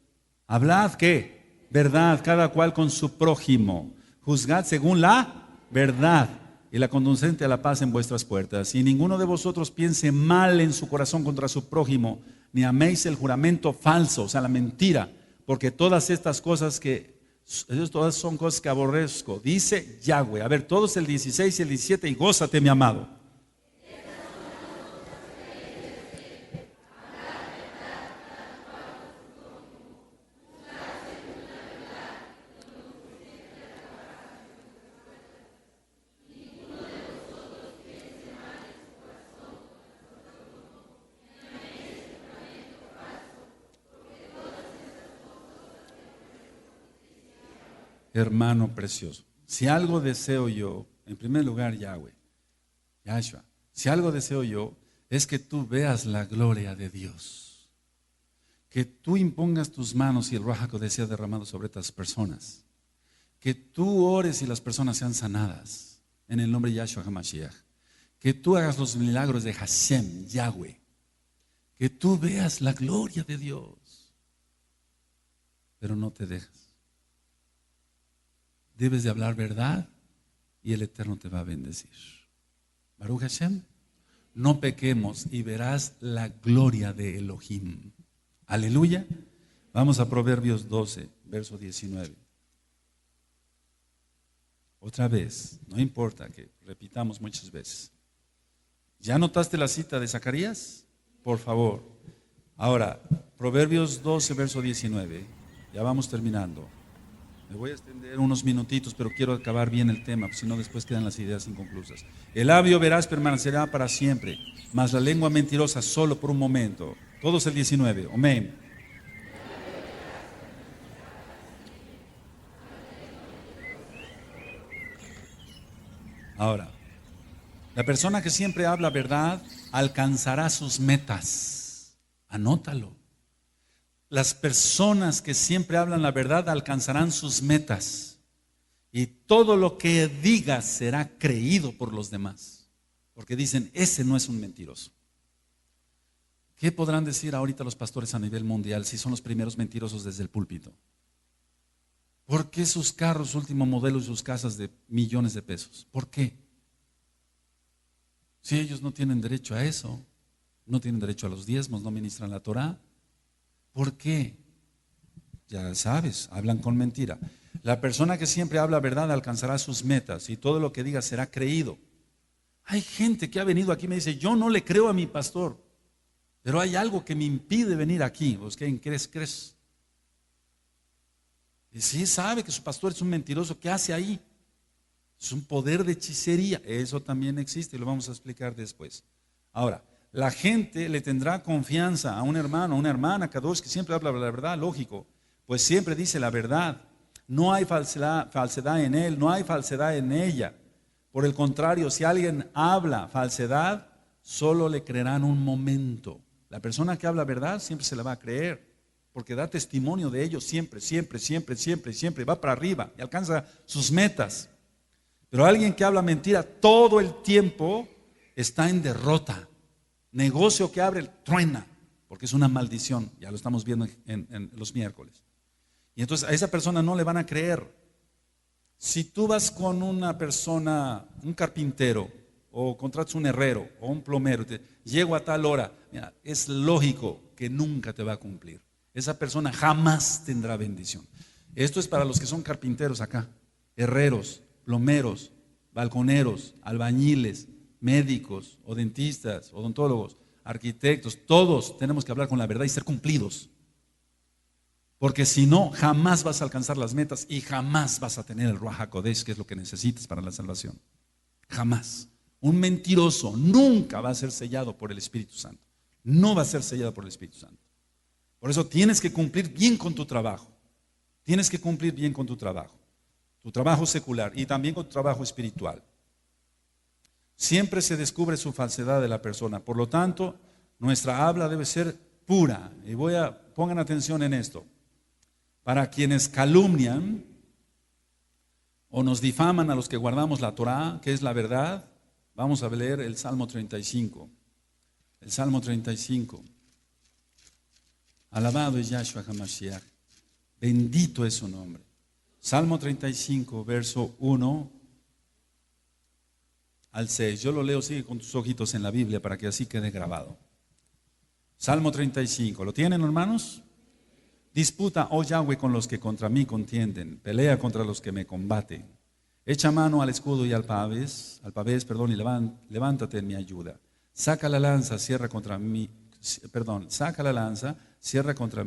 Hablad, ¿qué? Verdad, cada cual con su prójimo. Juzgad según la verdad y la conducente a la paz en vuestras puertas. Y ninguno de vosotros piense mal en su corazón contra su prójimo, ni améis el juramento falso, o sea, la mentira, porque todas estas cosas todas son cosas que aborrezco, dice Yahweh. A ver, todos el 16 y el 17, y gózate, mi amado. Hermano precioso, si algo deseo yo, en primer lugar Yahweh, Yahshua, si algo deseo yo es que tú veas la gloria de Dios, que tú impongas tus manos y el Ruach HaKodesh sea derramado sobre estas personas, que tú ores y las personas sean sanadas en el nombre de Yahshua HaMashiach, que tú hagas los milagros de Hashem, Yahweh, que tú veas la gloria de Dios, pero no te dejas. Debes de hablar verdad y el Eterno te va a bendecir. Baruch Hashem, no pequemos y verás la gloria de Elohim. Aleluya. Vamos a Proverbios 12, verso 19. Otra vez, no importa que repitamos muchas veces. ¿Ya notaste la cita de Zacarías? Por favor. Ahora, Proverbios 12, verso 19. Ya vamos terminando. Me voy a extender unos minutitos, pero quiero acabar bien el tema, si no después quedan las ideas inconclusas. El labio veraz permanecerá para siempre, mas la lengua mentirosa solo por un momento. Todos el 19, amén. Ahora, la persona que siempre habla verdad alcanzará sus metas. Anótalo. Las personas que siempre hablan la verdad alcanzarán sus metas y todo lo que diga será creído por los demás, porque dicen, ese no es un mentiroso. ¿Qué podrán decir ahorita los pastores a nivel mundial si son los primeros mentirosos desde el púlpito? ¿Por qué sus carros último modelo y sus casas de millones de pesos? ¿Por qué? Si ellos no tienen derecho a eso, no tienen derecho a los diezmos, no ministran la Torah. ¿Por qué? Ya sabes, hablan con mentira. La persona que siempre habla verdad alcanzará sus metas y todo lo que diga será creído. Hay gente que ha venido aquí y me dice, yo no le creo a mi pastor, pero hay algo que me impide venir aquí. ¿Vos qué crees? Y si sabe que su pastor es un mentiroso, ¿qué hace ahí? Es un poder de hechicería. Eso también existe y lo vamos a explicar después. Ahora, la gente le tendrá confianza a un hermano, a una hermana, Kadosh, que siempre habla la verdad, lógico, pues siempre dice la verdad. No hay falsedad en él, no hay falsedad en ella. Por el contrario, si alguien habla falsedad, solo le creerán un momento. La persona que habla verdad siempre se la va a creer, porque da testimonio de ello siempre, va para arriba y alcanza sus metas. Pero alguien que habla mentira todo el tiempo está en derrota. Negocio que abre, truena, porque es una maldición. Ya lo estamos viendo en los miércoles. Y entonces a esa persona no le van a creer. Si tú vas con una persona, un carpintero, o contratas un herrero, o un plomero, llego a tal hora, mira, es lógico que nunca te va a cumplir. Esa persona jamás tendrá bendición. Esto es para los que son carpinteros acá, herreros, plomeros, balconeros, albañiles, médicos o dentistas, odontólogos, arquitectos, todos tenemos que hablar con la verdad y ser cumplidos. Porque si no, jamás vas a alcanzar las metas y jamás vas a tener el Ruach HaKodesh, que es lo que necesitas para la salvación. Jamás. Un mentiroso nunca va a ser sellado por el Espíritu Santo. No va a ser sellado por el Espíritu Santo. Por eso tienes que cumplir bien con tu trabajo. Tienes que cumplir bien con tu trabajo secular y también con tu trabajo espiritual. Siempre se descubre su falsedad de la persona. Por lo tanto, nuestra habla debe ser pura. Y pongan atención en esto. Para quienes calumnian o nos difaman a los que guardamos la Torá, que es la verdad, vamos a leer el Salmo 35. El Salmo 35. Alabado es Yahshua HaMashiach. Bendito es su nombre. Salmo 35, verso 1 al 6. Yo lo leo, sigue con tus ojitos en la Biblia para que así quede grabado. Salmo 35. ¿Lo tienen, hermanos? Disputa, oh Yahweh, con los que contra mí contienden. Pelea contra los que me combaten. Echa mano al escudo y al pavés, y levántate en mi ayuda. Saca la lanza, cierra contra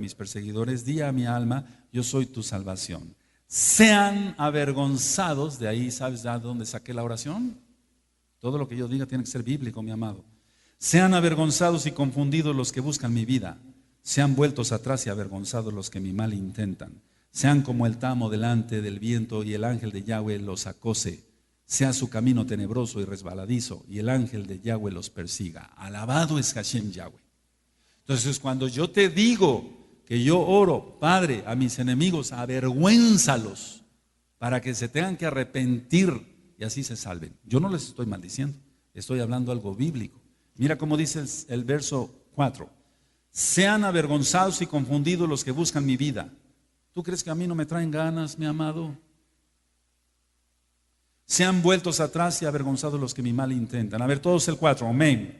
mis perseguidores. Di a mi alma, yo soy tu salvación. Sean avergonzados, de ahí, ¿sabes de dónde saqué la oración? Todo lo que yo diga tiene que ser bíblico, mi amado. Sean avergonzados y confundidos los que buscan mi vida. Sean vueltos atrás y avergonzados los que mi mal intentan. Sean como el tamo delante del viento y el ángel de Yahweh los acose. Sea su camino tenebroso y resbaladizo y el ángel de Yahweh los persiga. Alabado es Hashem Yahweh. Entonces, cuando yo te digo que yo oro, Padre, a mis enemigos, avergüénzalos para que se tengan que arrepentir y así se salven. Yo no les estoy maldiciendo, estoy hablando algo bíblico. Mira cómo dice el verso 4. Sean avergonzados y confundidos los que buscan mi vida. ¿Tú crees que a mí no me traen ganas, mi amado? Sean vueltos atrás y avergonzados los que mi mal intentan. A ver, todos el 4, amén.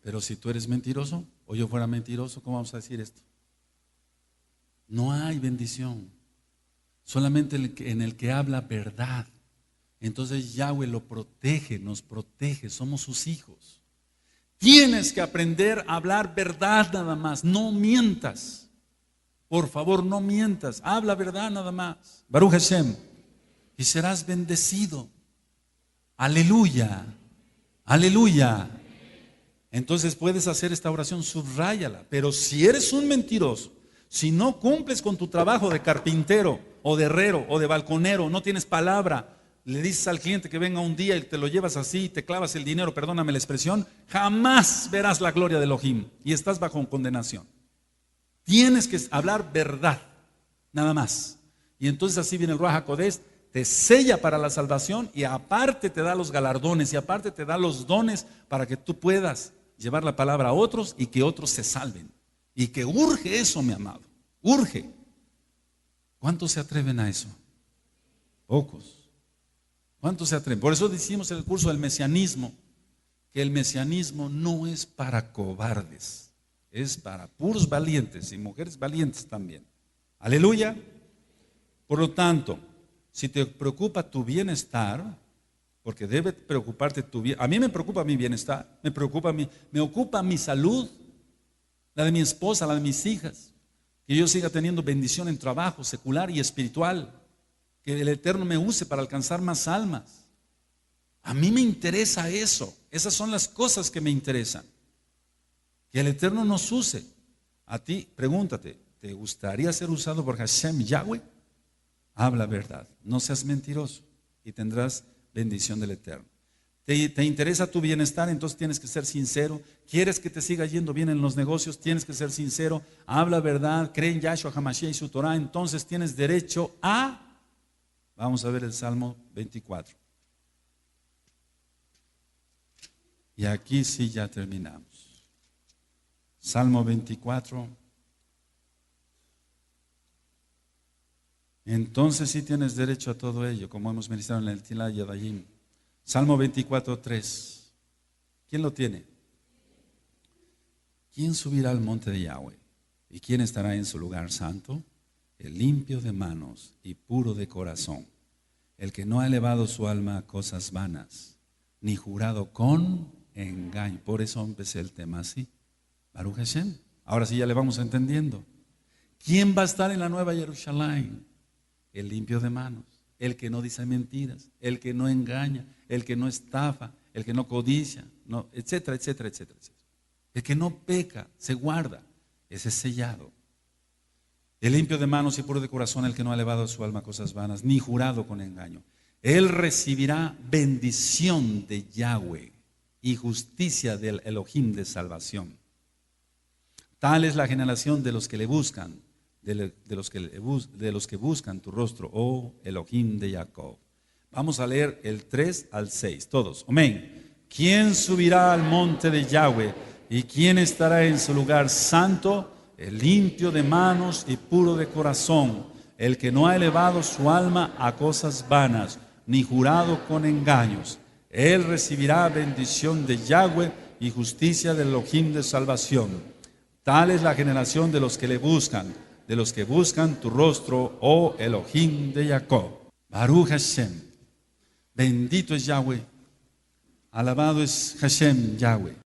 Pero si tú eres mentiroso, o yo fuera mentiroso, ¿cómo vamos a decir esto? No hay bendición. Solamente en el que habla verdad. Entonces Yahweh lo protege, nos protege, somos sus hijos. Tienes que aprender a hablar verdad nada más, no mientas. Por favor, no mientas, habla verdad nada más. Baruch Hashem. Y serás bendecido. Aleluya, aleluya. Entonces puedes hacer esta oración, subráyala. Pero si eres un mentiroso, si no cumples con tu trabajo de carpintero o de herrero o de balconero, no tienes palabra, le dices al cliente que venga un día y te lo llevas así y te clavas el dinero, perdóname la expresión, jamás verás la gloria de Elohim y estás bajo condenación. Tienes que hablar verdad, nada más. Y entonces así viene el Ruach HaKodesh, te sella para la salvación y aparte te da los galardones y aparte te da los dones para que tú puedas llevar la palabra a otros y que otros se salven. Y que urge eso, mi amado, urge. ¿Cuántos se atreven a eso? Pocos. ¿Cuántos se atreven? Por eso decimos en el curso del mesianismo, que el mesianismo no es para cobardes, es para puros valientes y mujeres valientes también. Aleluya. Por lo tanto, si te preocupa tu bienestar, porque debe preocuparte tu bienestar, a mí me preocupa mi bienestar, me ocupa mi salud, la de mi esposa, la de mis hijas, que yo siga teniendo bendición en trabajo secular y espiritual, que el Eterno me use para alcanzar más almas. A mí me interesa eso, esas son las cosas que me interesan, que el Eterno nos use. A ti, pregúntate, ¿te gustaría ser usado por Hashem Yahweh? Habla verdad, no seas mentiroso y tendrás bendición del Eterno. ¿Te interesa tu bienestar? Entonces tienes que ser sincero. ¿Quieres que te siga yendo bien en los negocios? Tienes que ser sincero. Habla verdad, cree en Yahshua HaMashiach y su Torah. Entonces tienes derecho a... Vamos a ver el Salmo 24. Y aquí sí ya terminamos. Salmo 24. Entonces sí tienes derecho a todo ello, como hemos ministrado en el Tilá Yadayim. Salmo 24:3. ¿Quién lo tiene? ¿Quién subirá al monte de Yahweh? ¿Y quién estará en su lugar santo? El limpio de manos y puro de corazón, el que no ha elevado su alma a cosas vanas, ni jurado con engaño. Por eso empecé el tema así. Baruch Hashem. Ahora sí ya le vamos entendiendo. ¿Quién va a estar en la nueva Jerusalén? El limpio de manos. el que no dice mentiras, el que no engaña, el que no estafa, el que no codicia, no, etcétera, etcétera, etcétera, etcétera. El que no peca, se guarda, ese es sellado. El limpio de manos y puro de corazón, el que no ha elevado a su alma a cosas vanas, ni jurado con engaño. Él recibirá bendición de Yahweh y justicia del Elohim de salvación. Tal es la generación de los que le buscan, de los que buscan tu rostro, oh Elohim de Jacob. Vamos a leer el 3 al 6, todos. Amén. ¿Quién subirá al monte de Yahweh y quién estará en su lugar santo? El limpio de manos y puro de corazón, el que no ha elevado su alma a cosas vanas, ni jurado con engaños. Él recibirá bendición de Yahweh y justicia del Elohim de salvación. Tal es la generación de los que le buscan, de los que buscan tu rostro, oh Elohim de Jacob. Baruch Hashem. Bendito es Yahweh. Alabado es Hashem, Yahweh.